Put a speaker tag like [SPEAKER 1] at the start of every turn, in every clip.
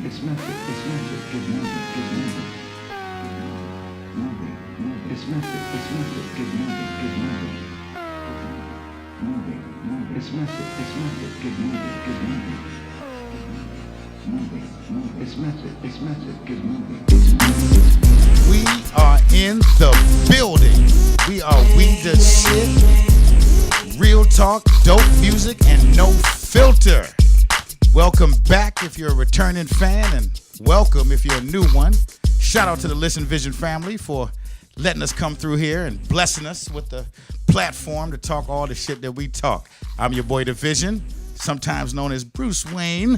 [SPEAKER 1] It's method, get moving, moving. It's method, get moving. Moving. It's method, get moving. Moving. It's method, get moving.
[SPEAKER 2] We are in the building. We are We the Shit. Real talk, dope music, and no filter. Welcome back if you're a returning fan, and welcome if you're a new one. Shout out to the Listen Vision family for letting us come through here and blessing us with the platform to talk all the shit that we talk. I'm your boy DaVizion, sometimes known as Bruce Wayne.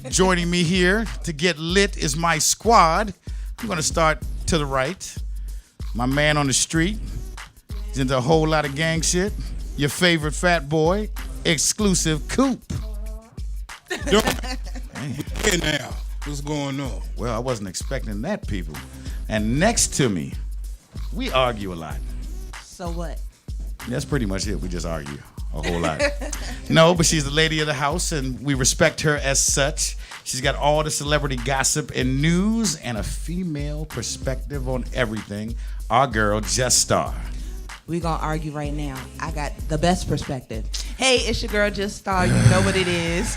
[SPEAKER 2] Joining me here to get lit is my squad. I'm going to start to the right. My man on the street. He's into a whole lot of gang shit. Your favorite fat boy, Xclusiv Coup.
[SPEAKER 3] Hey now, what's going on?
[SPEAKER 2] Well, I wasn't expecting that, people. And next to me, we argue a lot.
[SPEAKER 4] So what?
[SPEAKER 2] That's pretty much it. We just argue a whole lot. No, but she's the lady of the house, and we respect her as such. She's got all the celebrity gossip and news and a female perspective on everything. Our girl, Just Star.
[SPEAKER 4] We gonna argue right now. I got the best perspective. Hey, it's your girl Just Star. You know what it is.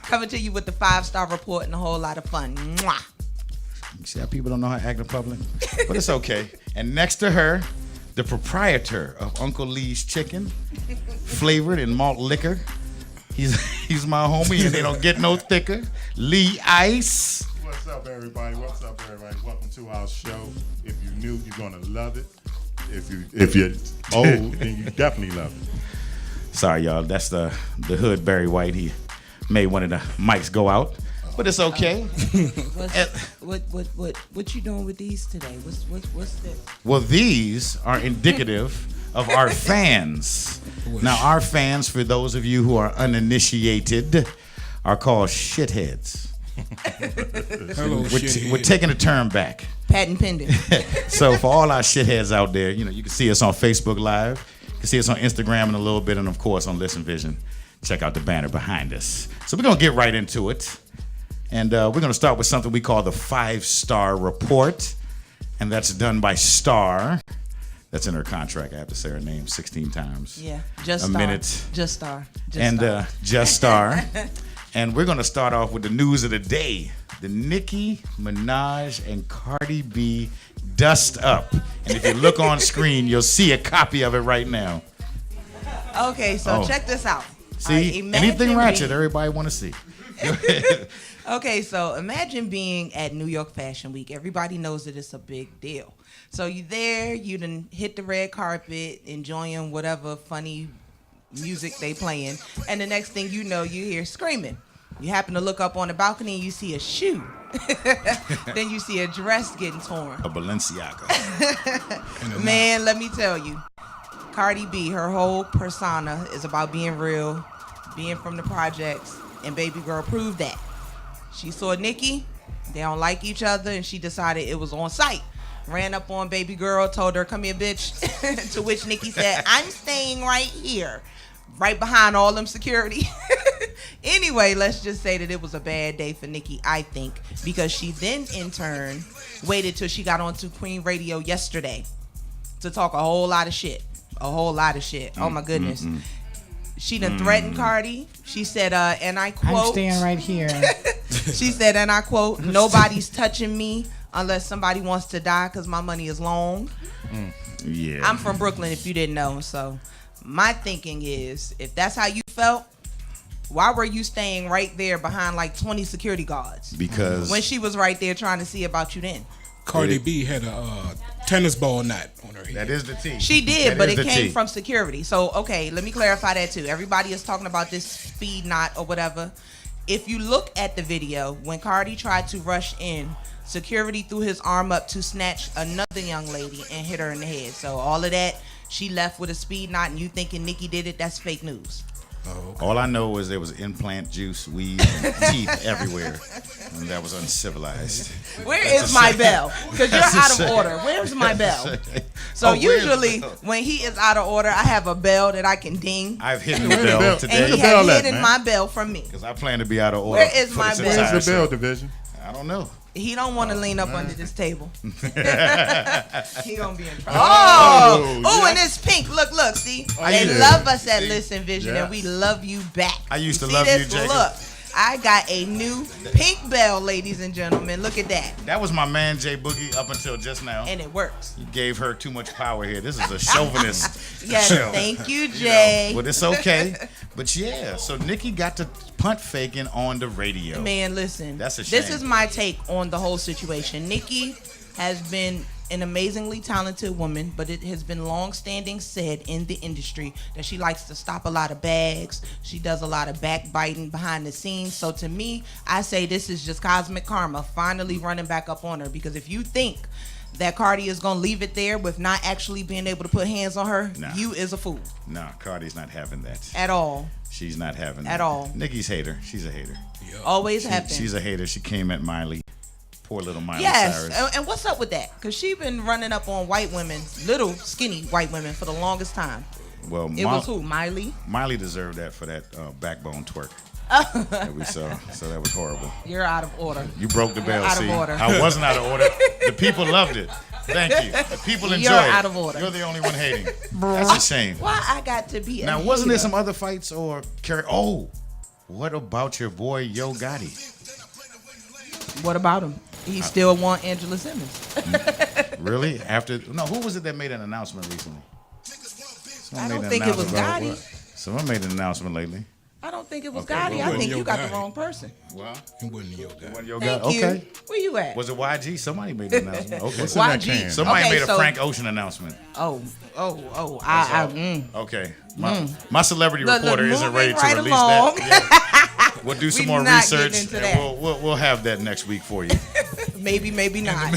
[SPEAKER 4] Coming to you with the 5-star report and a whole lot of fun. Mwah.
[SPEAKER 2] See how people don't know how to act in public? But it's okay. And next to her, the proprietor of Uncle Lee's Chicken, flavored in malt liquor. He's my homie, and they don't get no thicker. Lee Ice.
[SPEAKER 5] What's up, everybody? Welcome to our show. If you're new, you're gonna love it. If you're old, then you definitely love it.
[SPEAKER 2] Sorry, y'all. That's the hood Barry White. He made one of the mics go out, but it's okay.
[SPEAKER 4] What you doing with these today? What's this?
[SPEAKER 2] Well, these are indicative of our fans. Now, our fans, for those of you who are uninitiated, are called shitheads.
[SPEAKER 3] Hello, shithead.
[SPEAKER 2] We're taking a turn back.
[SPEAKER 4] Patent pending.
[SPEAKER 2] So for all our shitheads out there, you can see us on Facebook Live. You can see us on Instagram in a little bit, and of course on Listen Vision. Check out the banner behind us. So we're gonna get right into it, and we're gonna start with something we call the 5-star report, and that's done by Star. That's in her contract. I have to say her name 16 times.
[SPEAKER 4] Yeah, Just
[SPEAKER 2] a
[SPEAKER 4] Star.
[SPEAKER 2] minute.
[SPEAKER 4] Just Star.
[SPEAKER 2] Just Star. And we're going to start off with the news of the day. The Nicki Minaj and Cardi B dust up. And if you look on screen, you'll see a copy of it right now.
[SPEAKER 4] Okay, so check this out.
[SPEAKER 2] See, anything ratchet, everybody want to see.
[SPEAKER 4] Okay, so imagine being at New York Fashion Week. Everybody knows that it's a big deal. So you there, you done hit the red carpet, enjoying whatever funny music they playing, and the next thing you know, you hear screaming. You happen to look up on the balcony and you see a shoe. Then you see a dress getting torn.
[SPEAKER 2] A Balenciaga.
[SPEAKER 4] Man, let me tell you, Cardi B, her whole persona is about being real, being from the projects, and baby girl proved that. She saw Nicki, they don't like each other, and she decided it was on sight. Ran up on baby girl, told her, "Come here, bitch." To which Nicki said, "I'm staying right here, right behind all them security." Anyway, let's just say that it was a bad day for Nicki, I think, because she then in turn waited till she got onto Queen Radio yesterday to talk a whole lot of shit. Oh my goodness. She done threatened Cardi. She said, and I quote,
[SPEAKER 6] "I'm staying right here."
[SPEAKER 4] She said, and I quote, "Nobody's touching me unless somebody wants to die because my money is long."
[SPEAKER 2] Yeah.
[SPEAKER 4] I'm from Brooklyn, if you didn't know. So my thinking is, if that's how you felt, why were you staying right there behind like 20 security guards?
[SPEAKER 2] Because
[SPEAKER 4] when she was right there trying to see about you then.
[SPEAKER 3] Cardi B had a tennis ball knot on her head.
[SPEAKER 2] that is the T.
[SPEAKER 4] She did,
[SPEAKER 2] That
[SPEAKER 4] but
[SPEAKER 2] is
[SPEAKER 4] it
[SPEAKER 2] the
[SPEAKER 4] came
[SPEAKER 2] T.
[SPEAKER 4] from security. So, okay, let me clarify that too. Everybody is talking about this speed knot or whatever. If you look at the video, when Cardi tried to rush in, security threw his arm up to snatch another young lady and hit her in the head. So all of that, she left with a speed knot, and you thinking Nicki did it, that's fake news.
[SPEAKER 3] Oh, okay.
[SPEAKER 2] All I know is there was implant juice, weed, and teeth everywhere, and that was uncivilized.
[SPEAKER 4] Where is my bell? Because you're out of order. Where's my bell? So
[SPEAKER 2] where's
[SPEAKER 4] usually
[SPEAKER 2] the bell?
[SPEAKER 4] when he is out of order, I have a bell that I can ding.
[SPEAKER 2] I've hidden the
[SPEAKER 5] Where's the
[SPEAKER 2] bell
[SPEAKER 5] bell?
[SPEAKER 4] And
[SPEAKER 2] today
[SPEAKER 4] he
[SPEAKER 5] the
[SPEAKER 4] has
[SPEAKER 5] bell at,
[SPEAKER 4] hidden
[SPEAKER 5] man?
[SPEAKER 4] my bell from me.
[SPEAKER 2] because I plan to be out of order.
[SPEAKER 4] Where is
[SPEAKER 2] for
[SPEAKER 4] my
[SPEAKER 2] this
[SPEAKER 4] bell?
[SPEAKER 2] entire
[SPEAKER 5] Where's the
[SPEAKER 2] show.
[SPEAKER 5] bell division?
[SPEAKER 2] I don't know.
[SPEAKER 4] He don't want to lean up under this table. He gonna be in trouble.
[SPEAKER 5] Oh,
[SPEAKER 4] Oh,
[SPEAKER 5] yeah.
[SPEAKER 4] and it's pink. Look, see,
[SPEAKER 2] I
[SPEAKER 4] they
[SPEAKER 2] used-
[SPEAKER 4] love us at Listen Vision,
[SPEAKER 5] Yeah.
[SPEAKER 4] and we love you back.
[SPEAKER 2] I used to
[SPEAKER 4] See
[SPEAKER 2] love
[SPEAKER 4] this?
[SPEAKER 2] you, Jacob.
[SPEAKER 4] Look, I got a new pink bell, ladies and gentlemen. Look at that,
[SPEAKER 2] That was my man Jay Boogie up until just now.
[SPEAKER 4] and it works.
[SPEAKER 2] You gave her too much power here. This is a chauvinist
[SPEAKER 4] Yes,
[SPEAKER 2] show.
[SPEAKER 4] thank you,
[SPEAKER 2] You know,
[SPEAKER 4] Jay.
[SPEAKER 2] but it's okay. But yeah, so Nikki got to punt faking on the radio.
[SPEAKER 4] Man, listen.
[SPEAKER 2] That's a
[SPEAKER 4] This
[SPEAKER 2] shame.
[SPEAKER 4] is my take on the whole situation. Nikki has been an amazingly talented woman, but it has been long-standing said in the industry that she likes to stop a lot of bags. She does a lot of backbiting behind the scenes. So to me, I say this is just cosmic karma finally running back up on her, because if you think that Cardi is gonna leave it there with not actually being able to put hands on her,
[SPEAKER 2] Nah.
[SPEAKER 4] you is a fool
[SPEAKER 2] Nah, Cardi's not having that.
[SPEAKER 4] at all.
[SPEAKER 2] She's not having that.
[SPEAKER 4] At all.
[SPEAKER 2] Nikki's hater. She's a hater.
[SPEAKER 4] Always have been.
[SPEAKER 2] She's a hater. She came at Miley. Poor little Miley
[SPEAKER 4] Yes,
[SPEAKER 2] Cyrus.
[SPEAKER 4] and what's up with that? Because she been running up on white women, little skinny white women, for the longest time.
[SPEAKER 2] Well,
[SPEAKER 4] It was who? Miley?
[SPEAKER 2] Miley deserved that for that backbone twerk that we saw. So that was horrible.
[SPEAKER 4] You're out of order.
[SPEAKER 2] You broke the bell.
[SPEAKER 4] out of
[SPEAKER 2] See,
[SPEAKER 4] order.
[SPEAKER 2] I wasn't out of order. The people loved it. Thank you. The people enjoyed
[SPEAKER 4] You're
[SPEAKER 2] it.
[SPEAKER 4] out of order.
[SPEAKER 2] You're the only one hating. That's a shame.
[SPEAKER 4] Why I got to be a
[SPEAKER 2] Now, wasn't there
[SPEAKER 4] hater?
[SPEAKER 2] some other fights or Oh, what about your boy Yo Gotti?
[SPEAKER 4] What about him? He still want Angela Simmons.
[SPEAKER 2] Really? Who was it that made an announcement recently?
[SPEAKER 4] I
[SPEAKER 2] Someone
[SPEAKER 4] don't
[SPEAKER 2] made an
[SPEAKER 4] think it was
[SPEAKER 2] announcement about
[SPEAKER 4] Gotti.
[SPEAKER 2] what? Someone made an announcement lately.
[SPEAKER 4] I don't think it was
[SPEAKER 2] Okay,
[SPEAKER 4] Gotti.
[SPEAKER 2] well,
[SPEAKER 4] I think
[SPEAKER 3] Yo
[SPEAKER 4] you got the
[SPEAKER 3] Gotti.
[SPEAKER 4] wrong person.
[SPEAKER 2] Well,
[SPEAKER 3] He wasn't your guy.
[SPEAKER 2] Yo
[SPEAKER 4] Thank
[SPEAKER 2] Gotti.
[SPEAKER 4] you.
[SPEAKER 2] Okay.
[SPEAKER 4] Where you at?
[SPEAKER 2] Was it YG? Somebody made an announcement. Okay.
[SPEAKER 5] What's in that
[SPEAKER 4] YG.
[SPEAKER 5] can?
[SPEAKER 2] Somebody
[SPEAKER 4] Okay,
[SPEAKER 2] made a
[SPEAKER 4] so-
[SPEAKER 2] Frank Ocean announcement.
[SPEAKER 4] Oh.
[SPEAKER 2] Okay. My celebrity
[SPEAKER 4] Look,
[SPEAKER 2] reporter
[SPEAKER 4] moving
[SPEAKER 2] isn't ready to
[SPEAKER 4] right
[SPEAKER 2] release
[SPEAKER 4] along.
[SPEAKER 2] that. Yeah. We'll do some
[SPEAKER 4] We
[SPEAKER 2] more
[SPEAKER 4] not
[SPEAKER 2] research,
[SPEAKER 4] getting into
[SPEAKER 2] and
[SPEAKER 4] that.
[SPEAKER 2] we'll have that next week for you.
[SPEAKER 4] Maybe not.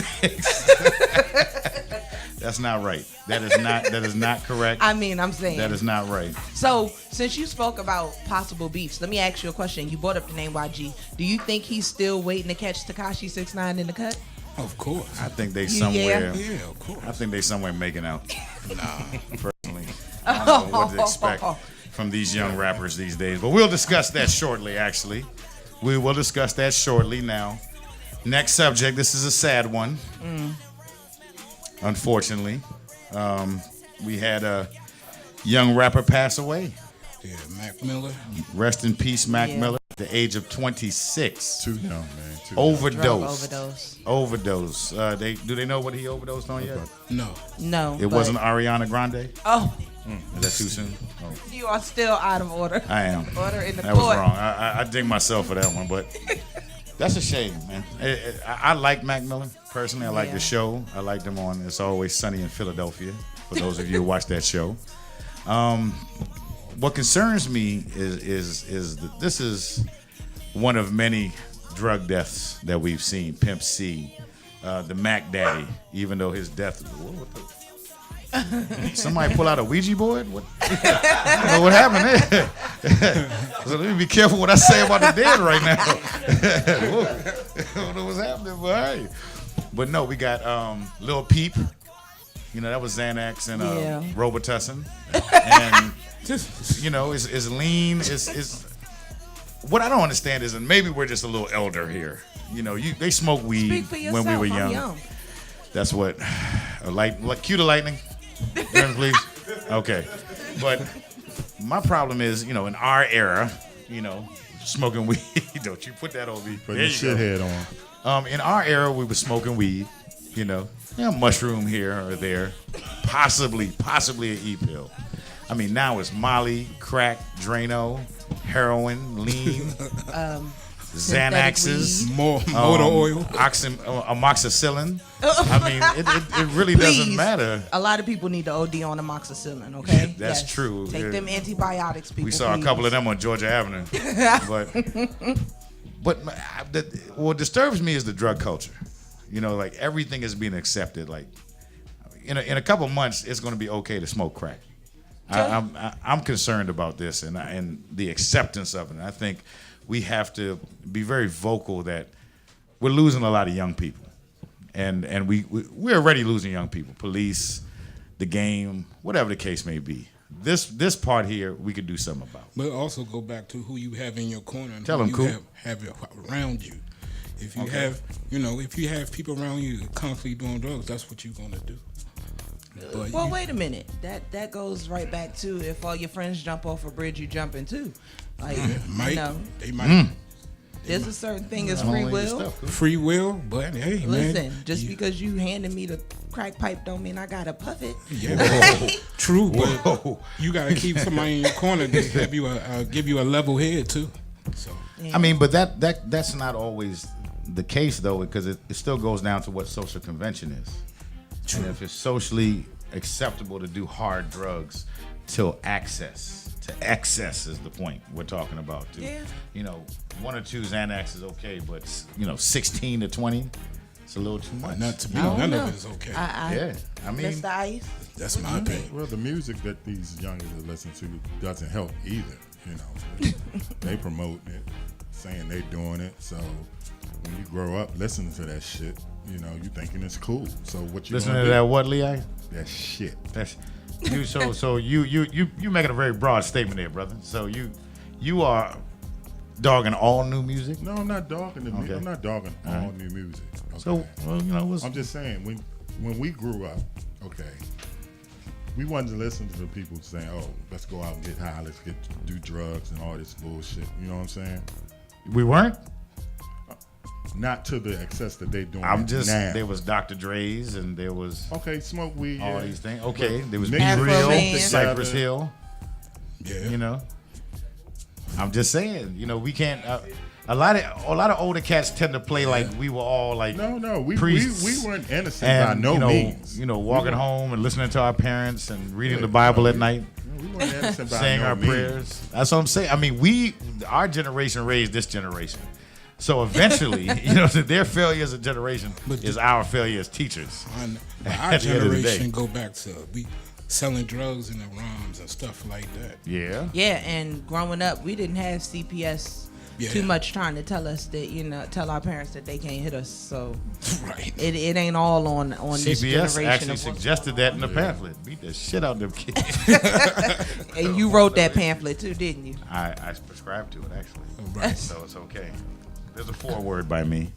[SPEAKER 2] That's not right. That is not correct.
[SPEAKER 4] I mean, I'm saying.
[SPEAKER 2] That is not right.
[SPEAKER 4] So, since you spoke about possible beefs, let me ask you a question. You brought up the name YG. Do you think he's still waiting to catch Tekashi 6ix9ine in the cut?
[SPEAKER 3] Of course.
[SPEAKER 2] I think they
[SPEAKER 4] Yeah.
[SPEAKER 2] somewhere.
[SPEAKER 3] Yeah, of course.
[SPEAKER 2] I think they somewhere making out. Personally, I don't know what to expect from these young rappers these days. But we'll discuss that shortly. Actually, we will discuss that shortly. Now, next subject. This is a sad one. Unfortunately, we had a young rapper pass away.
[SPEAKER 3] Yeah, Mac Miller.
[SPEAKER 2] Rest in peace, Mac
[SPEAKER 4] Yeah.
[SPEAKER 2] Miller, at the age of 26.
[SPEAKER 5] Too young, man. Too young.
[SPEAKER 2] Overdose.
[SPEAKER 4] Drug
[SPEAKER 2] Overdose. Do they know what he overdosed on yet?
[SPEAKER 3] No.
[SPEAKER 4] No.
[SPEAKER 2] It
[SPEAKER 4] but-
[SPEAKER 2] wasn't Ariana Grande.
[SPEAKER 4] Oh,
[SPEAKER 2] Is that too soon? Oh,
[SPEAKER 4] you are still out of order.
[SPEAKER 2] I am.
[SPEAKER 4] Order in the
[SPEAKER 2] That was
[SPEAKER 4] court.
[SPEAKER 2] wrong. I dig myself for that one, but that's a shame, man. I like Mac Miller personally. I like
[SPEAKER 4] Yeah.
[SPEAKER 2] the show. I liked him on It's Always Sunny in Philadelphia. For those of you who watch that show, what concerns me is that this is one of many drug deaths that we've seen. Pimp C, the Mac Daddy, even though his death. Somebody pull out a Ouija board? What? I don't know what happened there. So let me be careful what I say about the dead right now. Whoa. I don't know what's happening, but hey. But no, we got Lil Peep. You know, that was Xanax and
[SPEAKER 4] Yeah.
[SPEAKER 2] Robitussin. And, you know, it's lean. It's what I don't understand is, and maybe we're just a little elder here. You know, they smoke weed
[SPEAKER 4] Speak for yourself.
[SPEAKER 2] when we were
[SPEAKER 4] I'm
[SPEAKER 2] young.
[SPEAKER 4] young.
[SPEAKER 2] That's what cue the lightning, please. Okay, but my problem is, you know, in our era, you know, smoking weed. Don't you put that on me?
[SPEAKER 5] Put
[SPEAKER 2] There
[SPEAKER 5] your
[SPEAKER 2] you
[SPEAKER 5] shit
[SPEAKER 2] go.
[SPEAKER 5] head on.
[SPEAKER 2] In our era, we were smoking weed. You know, mushroom here or there, possibly an e-pill. I mean, now it's Molly, crack, Drano, heroin, lean, Xanaxes.
[SPEAKER 4] weed.
[SPEAKER 3] Motor oil.
[SPEAKER 2] Amoxicillin. I mean, it really doesn't
[SPEAKER 4] Please.
[SPEAKER 2] matter.
[SPEAKER 4] A lot of people need to OD on amoxicillin, okay?
[SPEAKER 2] That's true.
[SPEAKER 4] Take
[SPEAKER 2] Yeah.
[SPEAKER 4] them antibiotics, people.
[SPEAKER 2] We saw a couple of them on Georgia Avenue. but what disturbs me is the drug culture. You know, like everything is being accepted. Like in a couple of months, it's going to be okay to smoke crack. I'm concerned about this and the acceptance of it. And I think we have to be very vocal that we're losing a lot of young people, and we're already losing young people. Police, the game, whatever the case may be. This part here, we could do something about.
[SPEAKER 3] But also go back to who you have in your corner and
[SPEAKER 2] Tell
[SPEAKER 3] who
[SPEAKER 2] them, Coup.
[SPEAKER 3] you have around you. If you have, if you have people around you constantly doing drugs, that's what you're gonna do. But
[SPEAKER 4] Well, wait a minute. That goes right back to if all your friends jump off a bridge, you jump in too. Like,
[SPEAKER 3] might,
[SPEAKER 4] you know,
[SPEAKER 3] they might.
[SPEAKER 4] there's a certain thing as free will.
[SPEAKER 3] Free will, but hey,
[SPEAKER 4] Listen,
[SPEAKER 3] man.
[SPEAKER 4] just because you handed me the crack pipe don't mean I gotta puff it.
[SPEAKER 3] Yeah, true, but you gotta keep somebody in your corner to have you give you a level head too. So
[SPEAKER 4] Yeah.
[SPEAKER 2] I mean, but that's not always the case though, because it still goes down to what social convention is. And if it's socially acceptable to do hard drugs till excess is the point we're talking about.
[SPEAKER 4] Yeah.
[SPEAKER 2] 1 or 2 Xanax is okay, but 16 to 20, it's a little too much.
[SPEAKER 3] not to me,
[SPEAKER 4] I don't
[SPEAKER 3] none
[SPEAKER 4] know.
[SPEAKER 3] of it is okay.
[SPEAKER 2] Yeah, I mean,
[SPEAKER 4] Mr. Ice.
[SPEAKER 3] That's my opinion.
[SPEAKER 5] Well, the music that these youngsters listen to doesn't help either. They promoting it, saying they doing it. So when you grow up listening to that shit, you thinking it's cool. So what you
[SPEAKER 2] listening
[SPEAKER 5] gonna
[SPEAKER 2] to
[SPEAKER 5] do?
[SPEAKER 2] that what, Lei?
[SPEAKER 5] That shit.
[SPEAKER 2] That's you. So you making a very broad statement there, brother. So you are dogging all new music.
[SPEAKER 5] No, I'm not dogging the music.
[SPEAKER 2] Okay.
[SPEAKER 5] I'm not dogging all new music. Okay?
[SPEAKER 2] So what's
[SPEAKER 5] I'm just saying when we grew up, we wanted to listen to the people saying, "Oh, let's go out and get high, let's do drugs and all this bullshit." You know what I'm saying?
[SPEAKER 2] we weren't.
[SPEAKER 5] Not to the excess that they doing.
[SPEAKER 2] I'm just
[SPEAKER 5] now.
[SPEAKER 2] there was Dr. Dre's and there was
[SPEAKER 5] Okay, smoke weed.
[SPEAKER 2] all
[SPEAKER 5] yeah.
[SPEAKER 2] these things. Okay, there was Big
[SPEAKER 5] Afro
[SPEAKER 2] Real,
[SPEAKER 4] Man.
[SPEAKER 2] Cypress Hill.
[SPEAKER 3] Yeah.
[SPEAKER 2] I'm just saying. We can't. A lot of older cats tend to play like we were all like
[SPEAKER 5] No, we
[SPEAKER 2] priests
[SPEAKER 5] weren't innocent by
[SPEAKER 2] and
[SPEAKER 5] no means.
[SPEAKER 2] walking home and listening to our parents and reading the Bible at night,
[SPEAKER 5] We weren't innocent by
[SPEAKER 2] saying
[SPEAKER 5] no
[SPEAKER 2] our
[SPEAKER 5] means.
[SPEAKER 2] prayers. That's what I'm saying. I mean, our generation raised this generation. So eventually, their failure as a generation is our failure as teachers.
[SPEAKER 3] Our
[SPEAKER 2] At the end of the day.
[SPEAKER 3] generation go back to we selling drugs in the ROMs and stuff like that.
[SPEAKER 2] Yeah.
[SPEAKER 4] Yeah, and growing up, we didn't have CPS too much trying to tell us that tell our parents that they can't hit us. So
[SPEAKER 3] Right.
[SPEAKER 4] it ain't all on this
[SPEAKER 2] CPS
[SPEAKER 4] generation.
[SPEAKER 2] actually
[SPEAKER 4] of
[SPEAKER 2] suggested that in the pamphlet. Beat the shit out of them kids.
[SPEAKER 4] and you wrote that pamphlet too, didn't you?
[SPEAKER 2] I prescribed to it actually.
[SPEAKER 3] Right.
[SPEAKER 2] So it's okay. There's a foreword by me.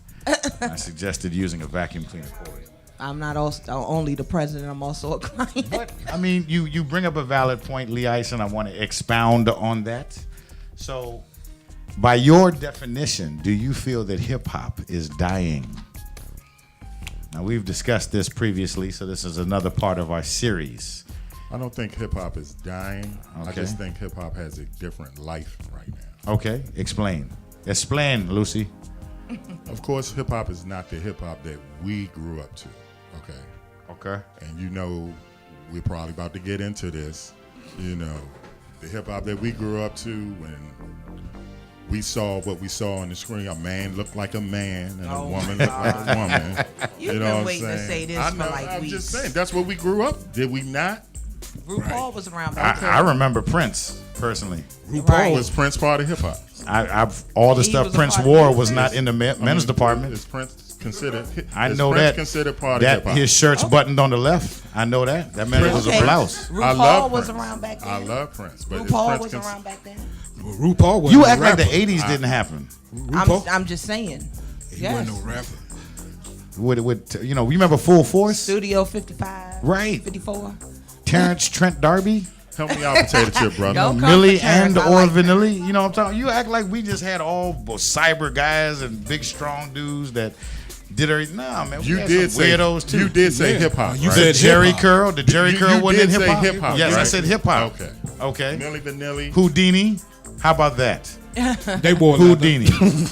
[SPEAKER 2] I suggested using a vacuum cleaner for it.
[SPEAKER 4] I'm not only the president. I'm also a client.
[SPEAKER 2] But I mean, you bring up a valid point, Lee Ice, and I want to expound on that. So, by your definition, do you feel that hip hop is dying? Now we've discussed this previously, so this is another part of our series.
[SPEAKER 5] I don't think hip hop is dying. I
[SPEAKER 2] Okay.
[SPEAKER 5] just think hip hop has a different life right now.
[SPEAKER 2] Okay, explain. Explain, Lucy.
[SPEAKER 5] Of course, hip hop is not the hip hop that we grew up to. Okay.
[SPEAKER 2] Okay.
[SPEAKER 5] And we're probably about to get into this. The hip hop that we grew up to when we saw what we saw on the screen. A man looked like a man and a woman looked like a woman.
[SPEAKER 4] You've
[SPEAKER 5] You know
[SPEAKER 4] been
[SPEAKER 5] what I'm
[SPEAKER 4] waiting to
[SPEAKER 5] saying?
[SPEAKER 4] say this
[SPEAKER 5] I
[SPEAKER 4] for
[SPEAKER 5] know,
[SPEAKER 4] like
[SPEAKER 5] I'm
[SPEAKER 4] weeks.
[SPEAKER 5] just saying, that's what we grew up. Did we not?
[SPEAKER 4] RuPaul was around back
[SPEAKER 2] I
[SPEAKER 4] then.
[SPEAKER 2] remember Prince personally.
[SPEAKER 5] RuPaul
[SPEAKER 4] Right.
[SPEAKER 5] was Prince part of hip hop.
[SPEAKER 2] All the
[SPEAKER 4] He
[SPEAKER 2] stuff
[SPEAKER 4] was a
[SPEAKER 2] Prince
[SPEAKER 4] part of
[SPEAKER 2] wore
[SPEAKER 4] his
[SPEAKER 2] was not
[SPEAKER 4] Prince.
[SPEAKER 2] in the men's department.
[SPEAKER 5] Is Prince considered?
[SPEAKER 2] I
[SPEAKER 5] is
[SPEAKER 2] know
[SPEAKER 5] Prince
[SPEAKER 2] that.
[SPEAKER 5] considered part of
[SPEAKER 2] That
[SPEAKER 5] hip hop?
[SPEAKER 2] his shirt's buttoned on the left. I know that. That man was a blouse.
[SPEAKER 4] RuPaul
[SPEAKER 5] I love
[SPEAKER 4] was
[SPEAKER 5] Prince.
[SPEAKER 4] around back then.
[SPEAKER 5] I love Prince, but is
[SPEAKER 4] RuPaul
[SPEAKER 5] Prince
[SPEAKER 4] was around back then.
[SPEAKER 3] RuPaul was
[SPEAKER 2] You
[SPEAKER 3] a
[SPEAKER 2] act like
[SPEAKER 3] rapper.
[SPEAKER 2] the '80s didn't happen.
[SPEAKER 3] RuPaul?
[SPEAKER 4] I'm just saying.
[SPEAKER 3] He
[SPEAKER 4] Yes.
[SPEAKER 3] wasn't no rapper.
[SPEAKER 2] You remember Full Force?
[SPEAKER 4] Studio 55.
[SPEAKER 2] Right.
[SPEAKER 4] 54.
[SPEAKER 2] Terrence Trent D'Arby,
[SPEAKER 5] Help me out, potato chip, brother.
[SPEAKER 4] Don't come
[SPEAKER 2] Millie
[SPEAKER 4] for Terrence,
[SPEAKER 2] and
[SPEAKER 4] I
[SPEAKER 2] or
[SPEAKER 4] like
[SPEAKER 2] Vanilli. You know what I'm talking? You act like we just had all cyber guys and big strong dudes that did everything. Nah, man. We
[SPEAKER 5] You
[SPEAKER 2] had
[SPEAKER 5] did
[SPEAKER 2] some
[SPEAKER 5] say
[SPEAKER 2] weirdos too.
[SPEAKER 5] You did say
[SPEAKER 3] Yeah.
[SPEAKER 5] hip hop.
[SPEAKER 3] You
[SPEAKER 5] right?
[SPEAKER 3] said
[SPEAKER 2] Jerry
[SPEAKER 3] hip-hop.
[SPEAKER 2] Curl. The Jerry Curl
[SPEAKER 5] you
[SPEAKER 2] wasn't in
[SPEAKER 5] did
[SPEAKER 2] hip
[SPEAKER 5] say
[SPEAKER 2] hop.
[SPEAKER 5] hip-hop,
[SPEAKER 2] Yes, I
[SPEAKER 5] right?
[SPEAKER 2] said hip hop.
[SPEAKER 5] Okay.
[SPEAKER 2] Okay.
[SPEAKER 5] Millie Vanilli.
[SPEAKER 2] Houdini. How about that?
[SPEAKER 3] They wore leather.
[SPEAKER 2] Houdini.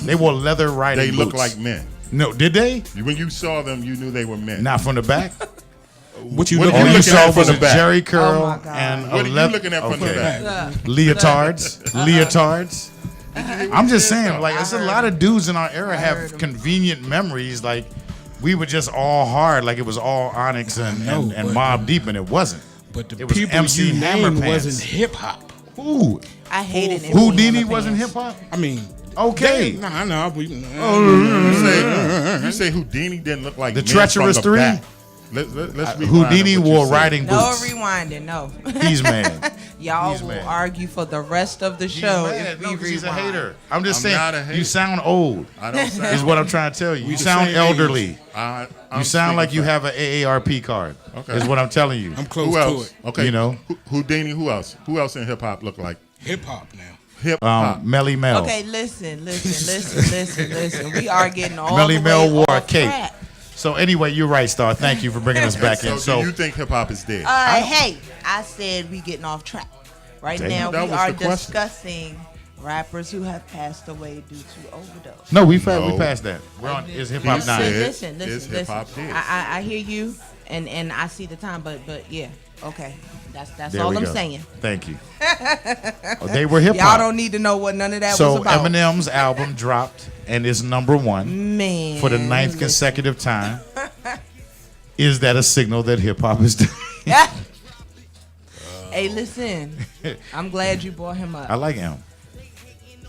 [SPEAKER 2] They wore leather riding
[SPEAKER 5] They
[SPEAKER 2] boots.
[SPEAKER 5] look like men.
[SPEAKER 2] No, did they?
[SPEAKER 5] When you saw them, you knew they were men.
[SPEAKER 2] Not from the back.
[SPEAKER 3] What you
[SPEAKER 5] What
[SPEAKER 3] looking
[SPEAKER 5] are
[SPEAKER 2] All
[SPEAKER 5] you
[SPEAKER 2] you
[SPEAKER 5] looking
[SPEAKER 2] saw
[SPEAKER 5] at from
[SPEAKER 2] was
[SPEAKER 5] the
[SPEAKER 2] a
[SPEAKER 5] back?
[SPEAKER 2] Jerry curl
[SPEAKER 4] Oh, my God.
[SPEAKER 2] and
[SPEAKER 5] What
[SPEAKER 2] a
[SPEAKER 5] are you
[SPEAKER 2] leather.
[SPEAKER 5] looking at from the back?
[SPEAKER 2] Leotards. Leotards. I'm just saying, like, there's a lot of dudes in our era
[SPEAKER 4] heard
[SPEAKER 2] have
[SPEAKER 4] 'em.
[SPEAKER 2] convenient memories. Like, we were just all hard, like it was all Onyx and
[SPEAKER 3] but-
[SPEAKER 2] Mobb Deep, and it wasn't.
[SPEAKER 3] But the
[SPEAKER 2] It was
[SPEAKER 3] people
[SPEAKER 2] MC
[SPEAKER 3] you
[SPEAKER 2] Hammer
[SPEAKER 3] named
[SPEAKER 2] Pants.
[SPEAKER 3] wasn't hip hop.
[SPEAKER 2] Ooh,
[SPEAKER 4] I hated it.
[SPEAKER 2] Houdini wasn't hip hop.
[SPEAKER 3] I mean,
[SPEAKER 2] Okay,
[SPEAKER 3] nah, nah.
[SPEAKER 5] You say Houdini didn't look like
[SPEAKER 2] the
[SPEAKER 5] men
[SPEAKER 2] Treacherous
[SPEAKER 5] from the
[SPEAKER 2] Three.
[SPEAKER 5] back. let's rewind
[SPEAKER 2] Houdini
[SPEAKER 5] what you
[SPEAKER 2] wore
[SPEAKER 5] said.
[SPEAKER 2] riding
[SPEAKER 4] No
[SPEAKER 2] boots.
[SPEAKER 4] rewinding, no.
[SPEAKER 2] He's mad.
[SPEAKER 4] Y'all
[SPEAKER 2] He's
[SPEAKER 4] will
[SPEAKER 2] mad.
[SPEAKER 4] argue for the rest of the show if we
[SPEAKER 2] No, 'cause he's a
[SPEAKER 4] rewind.
[SPEAKER 2] hater. I'm just
[SPEAKER 5] I'm
[SPEAKER 2] saying,
[SPEAKER 5] not a hater.
[SPEAKER 2] you sound old.
[SPEAKER 5] I don't sound.
[SPEAKER 2] Is what I'm trying to tell you. You
[SPEAKER 3] the
[SPEAKER 2] sound
[SPEAKER 3] same
[SPEAKER 2] elderly.
[SPEAKER 5] I'm
[SPEAKER 2] You sound like
[SPEAKER 5] speaking
[SPEAKER 2] you
[SPEAKER 5] fact.
[SPEAKER 2] have an AARP card.
[SPEAKER 5] Okay.
[SPEAKER 2] Is what I'm telling you.
[SPEAKER 3] I'm close
[SPEAKER 5] Who
[SPEAKER 3] to
[SPEAKER 5] else?
[SPEAKER 3] it.
[SPEAKER 5] Okay.
[SPEAKER 2] You know?
[SPEAKER 5] Houdini. Who else? Who else in hip hop look like
[SPEAKER 3] Hip hop now.
[SPEAKER 5] hip hop?
[SPEAKER 2] Melly Mel.
[SPEAKER 4] Okay, listen. We are getting all
[SPEAKER 2] Melly
[SPEAKER 4] the
[SPEAKER 2] Mel
[SPEAKER 4] way
[SPEAKER 2] wore a
[SPEAKER 4] off
[SPEAKER 2] cape.
[SPEAKER 4] track.
[SPEAKER 2] So anyway, you're right, Star. Thank you for bringing us back in.
[SPEAKER 5] So, do you think hip hop is dead?
[SPEAKER 4] Hey, I said we getting off track. Right
[SPEAKER 2] Damn.
[SPEAKER 4] now
[SPEAKER 5] That
[SPEAKER 4] we
[SPEAKER 5] was
[SPEAKER 4] are
[SPEAKER 5] the question.
[SPEAKER 4] discussing rappers who have passed away due to overdose.
[SPEAKER 2] no, we
[SPEAKER 5] No.
[SPEAKER 2] passed that. We're on. Is hip hop
[SPEAKER 5] He
[SPEAKER 2] dying?
[SPEAKER 5] said-
[SPEAKER 4] Listen.
[SPEAKER 5] Is hip-hop dead?
[SPEAKER 4] I hear you, and I see the time, but yeah, okay, that's
[SPEAKER 2] There
[SPEAKER 4] all
[SPEAKER 2] we
[SPEAKER 4] I'm
[SPEAKER 2] go.
[SPEAKER 4] saying.
[SPEAKER 2] Thank you. Oh, they were hip
[SPEAKER 4] Y'all
[SPEAKER 2] hop.
[SPEAKER 4] don't need to know what none of that was
[SPEAKER 2] So
[SPEAKER 4] about.
[SPEAKER 2] Eminem's album dropped and is #1
[SPEAKER 4] Man,
[SPEAKER 2] for the 9th consecutive time. Is that a signal that hip hop is dying?
[SPEAKER 4] Hey, listen, I'm glad you brought him
[SPEAKER 2] I
[SPEAKER 4] up.
[SPEAKER 2] like him.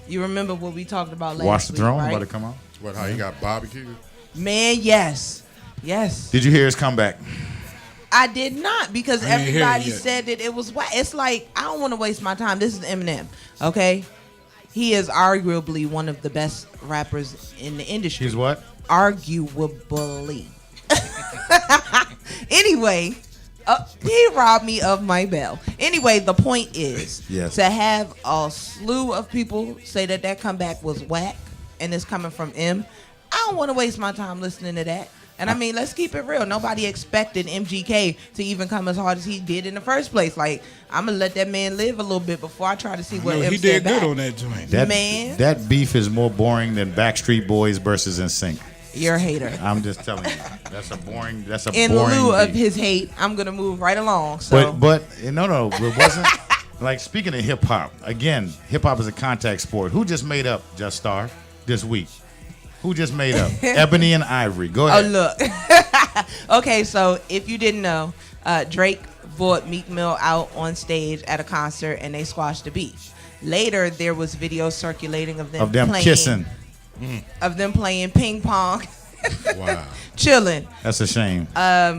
[SPEAKER 4] You remember what we talked about last
[SPEAKER 2] Watch the
[SPEAKER 4] week,
[SPEAKER 2] Throne
[SPEAKER 4] right?
[SPEAKER 2] about to come out.
[SPEAKER 5] What? How he got barbecued?
[SPEAKER 4] Man, yes.
[SPEAKER 2] Did you hear his comeback?
[SPEAKER 4] I did not, because
[SPEAKER 3] I didn't hear it
[SPEAKER 4] everybody
[SPEAKER 3] yet.
[SPEAKER 4] said that it was whack. It's like, I don't want to waste my time. This is Eminem, okay? He is arguably one of the best rappers in the industry.
[SPEAKER 2] He's what?
[SPEAKER 4] Arguably. Anyway, he robbed me of my bell. Anyway, the point is
[SPEAKER 2] Yes.
[SPEAKER 4] to have a slew of people say that comeback was whack and it's coming from M. I don't want to waste my time listening to that. And I mean, let's keep it real. Nobody expected MGK to even come as hard as he did in the first place. Like, I'm gonna let that man live a little bit before I try to see what
[SPEAKER 3] No,
[SPEAKER 4] M
[SPEAKER 3] he
[SPEAKER 4] said
[SPEAKER 3] did good
[SPEAKER 4] back.
[SPEAKER 3] on that joint.
[SPEAKER 4] Man.
[SPEAKER 2] That beef is more boring than Backstreet Boys versus NSYNC.
[SPEAKER 4] You're a hater.
[SPEAKER 2] I'm just telling you. That's a boring
[SPEAKER 4] In
[SPEAKER 2] boring
[SPEAKER 4] lieu of
[SPEAKER 2] beef.
[SPEAKER 4] his hate, I'm gonna move right along. So,
[SPEAKER 2] But no, it wasn't. Like, speaking of hip hop, again, hip hop is a contact sport. Who just made up Just Star this week? Who just made up? Ebony and Ivory. Go
[SPEAKER 4] oh
[SPEAKER 2] ahead.
[SPEAKER 4] look. Okay, so if you didn't know, Drake brought Meek Mill out on stage at a concert and they squashed the beef. Later, there was videos circulating of them playing,
[SPEAKER 2] kissing.
[SPEAKER 4] of them playing ping pong,
[SPEAKER 5] Wow.
[SPEAKER 4] chilling.
[SPEAKER 2] That's a shame.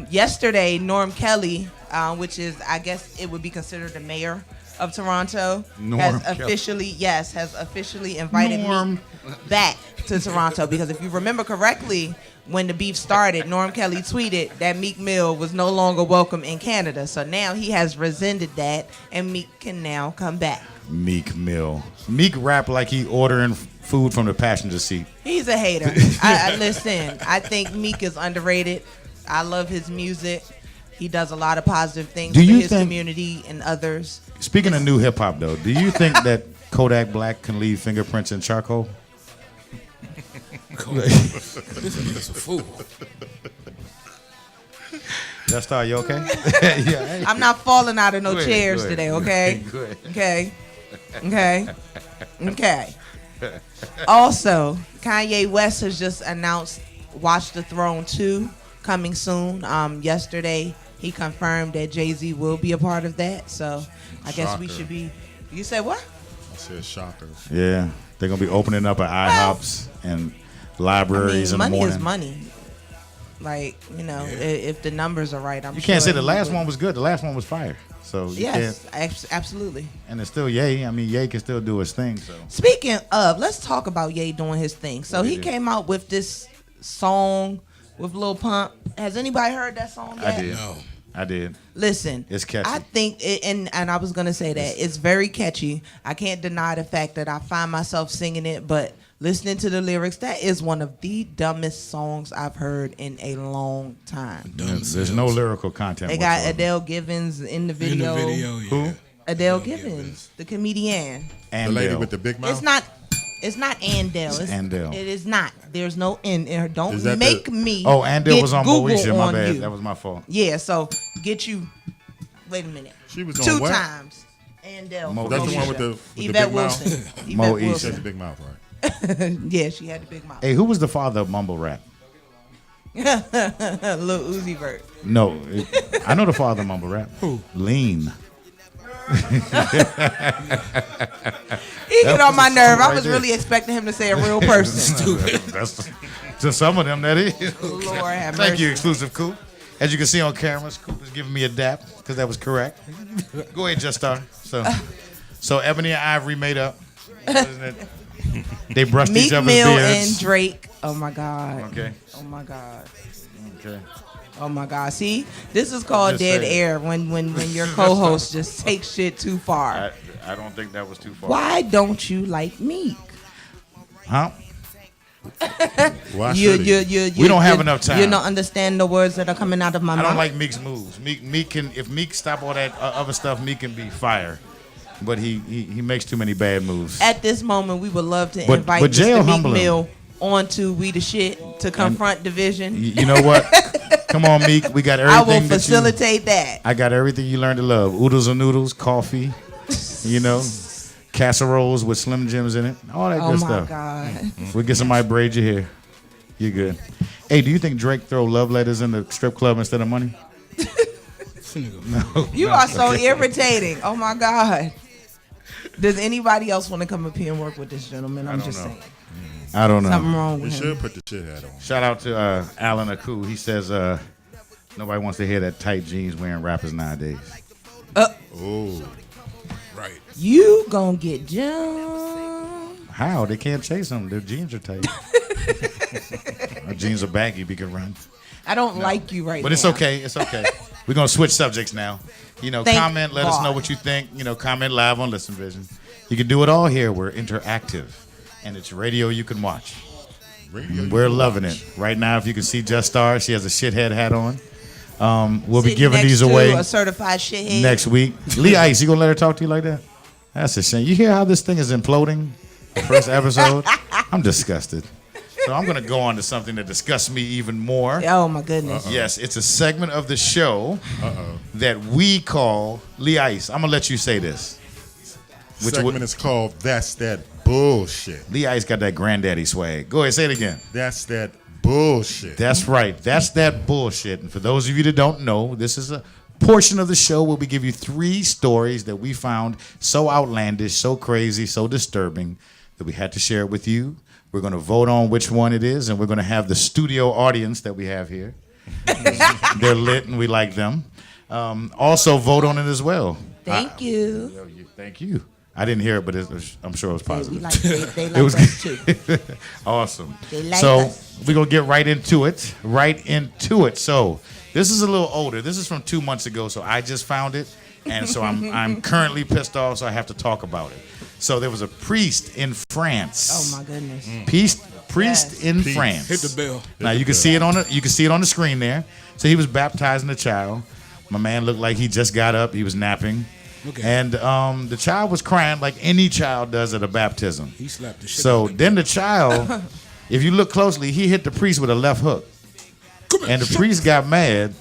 [SPEAKER 4] Yesterday, Norm Kelly, which is, I guess it would be considered the mayor of Toronto,
[SPEAKER 2] Norm
[SPEAKER 4] has
[SPEAKER 2] Kelly.
[SPEAKER 4] officially invited
[SPEAKER 2] Norm.
[SPEAKER 4] me back to Toronto, because if you remember correctly, when the beef started, Norm Kelly tweeted that Meek Mill was no longer welcome in Canada. So now he has rescinded that, and Meek can now come back.
[SPEAKER 2] Meek Mill. Meek rap like he ordering food from the passenger seat.
[SPEAKER 4] He's a hater. I listen. I think Meek is underrated. I love his music. He does a lot of positive things
[SPEAKER 2] Do
[SPEAKER 4] for
[SPEAKER 2] you
[SPEAKER 4] his
[SPEAKER 2] think-
[SPEAKER 4] community and others.
[SPEAKER 2] Speaking of new hip hop, though, do you think that Kodak Black can leave fingerprints in charcoal?
[SPEAKER 3] This nigga's a fool.
[SPEAKER 2] Just Star, you okay? Yeah.
[SPEAKER 4] I'm not falling out of no
[SPEAKER 2] Go ahead,
[SPEAKER 4] chairs
[SPEAKER 2] go ahead.
[SPEAKER 4] today, okay?
[SPEAKER 2] Go ahead.
[SPEAKER 4] Okay. Also, Kanye West has just announced Watch the Throne 2 coming soon. Yesterday, he confirmed that Jay-Z will be a part of that. So I guess we
[SPEAKER 5] Shocker.
[SPEAKER 4] should be. You say what?
[SPEAKER 5] I said shocker.
[SPEAKER 2] Yeah, they're gonna be opening up at IHOPs and libraries in the
[SPEAKER 4] money
[SPEAKER 2] morning.
[SPEAKER 4] is money. Like, if the numbers are right, I'm
[SPEAKER 2] You
[SPEAKER 4] sure
[SPEAKER 2] can't say the
[SPEAKER 4] he
[SPEAKER 2] last
[SPEAKER 4] would.
[SPEAKER 2] one was good. The last one was fire. So you
[SPEAKER 4] Yes,
[SPEAKER 2] can't.
[SPEAKER 4] absolutely.
[SPEAKER 2] And it's still Ye. I mean, Ye can still do his thing. So
[SPEAKER 4] Speaking of, let's talk about Ye doing his thing. So
[SPEAKER 2] What
[SPEAKER 4] he
[SPEAKER 2] he do?
[SPEAKER 4] came out with this song with Lil Pump. Has anybody heard that song yet?
[SPEAKER 2] I did.
[SPEAKER 3] No.
[SPEAKER 2] I did.
[SPEAKER 4] Listen,
[SPEAKER 2] It's catchy.
[SPEAKER 4] I think, and I was gonna say that it's very catchy. I can't deny the fact that I find myself singing it, but listening to the lyrics, that is one of the dumbest songs I've heard in a long time.
[SPEAKER 2] There's no lyrical content.
[SPEAKER 4] They got
[SPEAKER 2] whatsoever.
[SPEAKER 4] Adele Givens in the
[SPEAKER 3] In
[SPEAKER 4] video.
[SPEAKER 3] the video, yeah.
[SPEAKER 2] Who?
[SPEAKER 4] Adele Givens, the comedian.
[SPEAKER 2] And
[SPEAKER 5] The lady
[SPEAKER 2] Dale.
[SPEAKER 5] with the big mouth.
[SPEAKER 4] It's not Andel. It's
[SPEAKER 2] Andel.
[SPEAKER 4] It is not. There's no N in her. Don't
[SPEAKER 5] Is that
[SPEAKER 4] make
[SPEAKER 5] the-
[SPEAKER 4] me.
[SPEAKER 2] Oh, Andel
[SPEAKER 4] get
[SPEAKER 2] was on
[SPEAKER 4] Google
[SPEAKER 2] Moesha. My
[SPEAKER 4] on
[SPEAKER 2] bad.
[SPEAKER 4] you.
[SPEAKER 2] That was my fault.
[SPEAKER 4] Yeah. So get you. Wait a minute.
[SPEAKER 5] She was on
[SPEAKER 4] 2
[SPEAKER 5] what?
[SPEAKER 4] times. Andel.
[SPEAKER 2] Mo-
[SPEAKER 4] from
[SPEAKER 5] That's the one
[SPEAKER 4] Moesha.
[SPEAKER 5] with the
[SPEAKER 4] Yvette
[SPEAKER 5] big mouth?
[SPEAKER 4] Wilson.
[SPEAKER 2] Mo
[SPEAKER 4] Yvette
[SPEAKER 2] East.
[SPEAKER 5] She
[SPEAKER 4] Wilson.
[SPEAKER 5] has a big mouth, right?
[SPEAKER 4] Yeah, she had the big mouth.
[SPEAKER 2] Hey, who was the father of mumble rap?
[SPEAKER 4] Lil Uzi Vert.
[SPEAKER 2] No, I know the father of mumble rap.
[SPEAKER 3] Who?
[SPEAKER 2] Lean.
[SPEAKER 4] He get on my nerve. I
[SPEAKER 2] right
[SPEAKER 4] was
[SPEAKER 2] there.
[SPEAKER 4] really expecting him to say a real person.
[SPEAKER 2] That's to some of them that is.
[SPEAKER 4] Lord have
[SPEAKER 2] Thank
[SPEAKER 4] mercy.
[SPEAKER 2] you, Xclusiv Coup. As you can see on camera, Scoop is giving me a dap because that was correct. Go ahead, Just Star. So Ebony and Ivory made up. Isn't it? They brushed
[SPEAKER 4] Meek
[SPEAKER 2] each other's
[SPEAKER 4] Mill
[SPEAKER 2] beards.
[SPEAKER 4] and Drake. Oh my God.
[SPEAKER 2] Okay.
[SPEAKER 4] Oh my God.
[SPEAKER 2] Okay.
[SPEAKER 4] Oh my God. See, this is called
[SPEAKER 2] Just
[SPEAKER 4] dead
[SPEAKER 2] saying.
[SPEAKER 4] air when your co-host just takes shit too far.
[SPEAKER 2] I don't think that was too far.
[SPEAKER 4] Why don't you like Meek?
[SPEAKER 2] Huh?
[SPEAKER 5] Why should he?
[SPEAKER 2] We don't have enough time.
[SPEAKER 4] You don't understand the words that are coming out of my
[SPEAKER 2] I
[SPEAKER 4] mouth.
[SPEAKER 2] don't like Meek's moves. Meek can, if Meek stop all that other stuff, Meek can be fire. But he makes too many bad moves.
[SPEAKER 4] At this moment, we would love to
[SPEAKER 2] But
[SPEAKER 4] invite
[SPEAKER 2] jail
[SPEAKER 4] Mr. Meek
[SPEAKER 2] humble him.
[SPEAKER 4] Mill onto We the Shit to confront DaVizion.
[SPEAKER 2] You know what? Come on, Meek. We got
[SPEAKER 4] I
[SPEAKER 2] everything.
[SPEAKER 4] will facilitate that.
[SPEAKER 2] I got everything you learned to love. Oodles and noodles, coffee, casseroles with Slim Jims in it. All that
[SPEAKER 4] Oh
[SPEAKER 2] good
[SPEAKER 4] my
[SPEAKER 2] stuff.
[SPEAKER 4] God.
[SPEAKER 2] We get somebody to braid your hair. You're good. Hey, do you think Drake throw love letters in the strip club instead of money?
[SPEAKER 4] You are so irritating. Oh my God. Does anybody else want to come up here and work with this gentleman? I'm just saying.
[SPEAKER 2] I don't know.
[SPEAKER 4] Something wrong
[SPEAKER 5] You
[SPEAKER 4] with
[SPEAKER 5] should
[SPEAKER 4] him.
[SPEAKER 5] put the shit hat on.
[SPEAKER 2] Shout out to Alan Aku. He says nobody wants to hear that tight jeans wearing rappers nowadays.
[SPEAKER 5] Oh,
[SPEAKER 3] Right.
[SPEAKER 4] You gonna get jumped.
[SPEAKER 2] How? They can't chase them. Their jeans are tight. Our jeans are baggy. We can run.
[SPEAKER 4] I don't like you right now.
[SPEAKER 2] But it's okay. It's okay. We're going to switch subjects now.
[SPEAKER 4] Thank
[SPEAKER 2] Comment. Let us know
[SPEAKER 4] God.
[SPEAKER 2] what you think. Comment live on Listen Vision. You can do it all here. We're interactive. And it's radio you can watch.
[SPEAKER 5] radio.
[SPEAKER 2] We're loving it. Right now, if you can see Just Star, she has a shithead hat on. We'll be
[SPEAKER 4] Sitting
[SPEAKER 2] giving
[SPEAKER 4] next
[SPEAKER 2] these
[SPEAKER 4] to
[SPEAKER 2] away
[SPEAKER 4] a certified shithead.
[SPEAKER 2] next week. Lee Ice, you going to let her talk to you like that? That's a shame. You hear how this thing is imploding? The first episode? I'm disgusted. So I'm going to go on to something that disgusts me even more.
[SPEAKER 4] Oh my goodness.
[SPEAKER 2] Yes, it's a segment of the show that we call Lee Ice. I'm going to let you say this.
[SPEAKER 5] Segment is called That's That Bullshit.
[SPEAKER 2] Lee Ice got that granddaddy swag. Go ahead, say it again.
[SPEAKER 5] That's that bullshit.
[SPEAKER 2] That's right. That's that bullshit. And for those of you that don't know, this is a portion of the show where we give you 3 stories that we found so outlandish, so crazy, so disturbing that we had to share it with you. We're going to vote on which one it is, and we're going to have the studio audience that we have here. They're lit, and we like them. Also, vote on it as well.
[SPEAKER 4] Thank you.
[SPEAKER 2] Thank you. I didn't hear it, but I'm sure it was
[SPEAKER 4] Hey,
[SPEAKER 2] positive.
[SPEAKER 4] they like
[SPEAKER 2] It was
[SPEAKER 4] us too.
[SPEAKER 2] Awesome.
[SPEAKER 4] They like
[SPEAKER 2] So
[SPEAKER 4] us.
[SPEAKER 2] we're going to get right into it. So this is a little older. This is from 2 months ago, so I just found it. And so I'm currently pissed off, so I have to talk about it. So there was a priest in France.
[SPEAKER 4] Oh my goodness.
[SPEAKER 2] Priest
[SPEAKER 4] Yes.
[SPEAKER 2] in France.
[SPEAKER 3] Hit the bell.
[SPEAKER 2] Now you can see it on the screen there. So he was baptizing the child. My man looked like he just got up. He was napping.
[SPEAKER 3] Okay.
[SPEAKER 2] And the child was crying like any child does at a baptism.
[SPEAKER 3] He slapped the shit
[SPEAKER 2] So
[SPEAKER 3] out of
[SPEAKER 2] then the child, if you look closely, he hit the priest with a left hook. And the priest got mad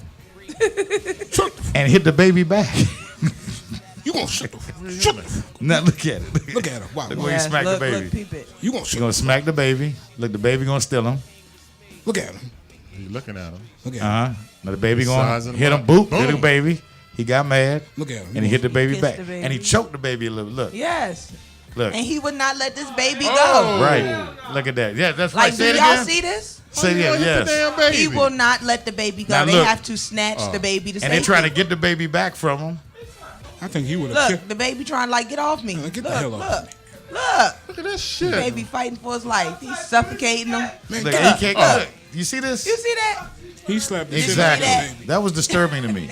[SPEAKER 2] and hit the baby back.
[SPEAKER 3] You gonna shut the
[SPEAKER 2] Now look at it.
[SPEAKER 3] Look at him. Wow.
[SPEAKER 2] Look
[SPEAKER 3] wow.
[SPEAKER 2] where he smacked
[SPEAKER 4] look,
[SPEAKER 2] the baby.
[SPEAKER 4] Look, peep it.
[SPEAKER 3] You gonna
[SPEAKER 2] He's
[SPEAKER 3] shut
[SPEAKER 2] gonna smack the baby. Look, the baby gonna steal him.
[SPEAKER 3] Look at him.
[SPEAKER 5] You looking at him?
[SPEAKER 3] Look at him.
[SPEAKER 2] Now the baby
[SPEAKER 5] He's
[SPEAKER 2] gonna
[SPEAKER 5] sizing
[SPEAKER 2] hit
[SPEAKER 5] him
[SPEAKER 2] him.
[SPEAKER 5] up.
[SPEAKER 2] Boop.
[SPEAKER 5] Boom.
[SPEAKER 2] Hit the baby. He got mad.
[SPEAKER 3] Look at him.
[SPEAKER 2] And he hit the baby
[SPEAKER 4] Kissed
[SPEAKER 2] back.
[SPEAKER 4] the baby.
[SPEAKER 2] And he choked the baby a little. Look.
[SPEAKER 4] Yes.
[SPEAKER 2] Look.
[SPEAKER 4] And he would not let this baby go.
[SPEAKER 2] Right. Look at that. Yeah, that's right.
[SPEAKER 4] Like,
[SPEAKER 2] Say
[SPEAKER 4] do
[SPEAKER 2] it
[SPEAKER 4] y'all
[SPEAKER 2] again.
[SPEAKER 4] see this?
[SPEAKER 2] Say it again. Yes.
[SPEAKER 5] Damn baby.
[SPEAKER 4] He will not let the baby go.
[SPEAKER 2] Now
[SPEAKER 4] They
[SPEAKER 2] look.
[SPEAKER 4] have to snatch the baby to
[SPEAKER 2] And
[SPEAKER 4] safety.
[SPEAKER 2] they're trying to get the baby back from him.
[SPEAKER 3] I think he would have
[SPEAKER 4] Look, the baby trying to like get off me.
[SPEAKER 3] Get the
[SPEAKER 4] look,
[SPEAKER 3] hell off
[SPEAKER 4] look, look.
[SPEAKER 5] Look at that shit.
[SPEAKER 4] Baby fighting for his life. He's suffocating him.
[SPEAKER 3] Man,
[SPEAKER 2] Look,
[SPEAKER 3] God.
[SPEAKER 2] he can't. Look. You see this?
[SPEAKER 4] You see that?
[SPEAKER 3] He slapped the
[SPEAKER 2] Exactly.
[SPEAKER 3] shit out of the baby.
[SPEAKER 2] That was disturbing to me.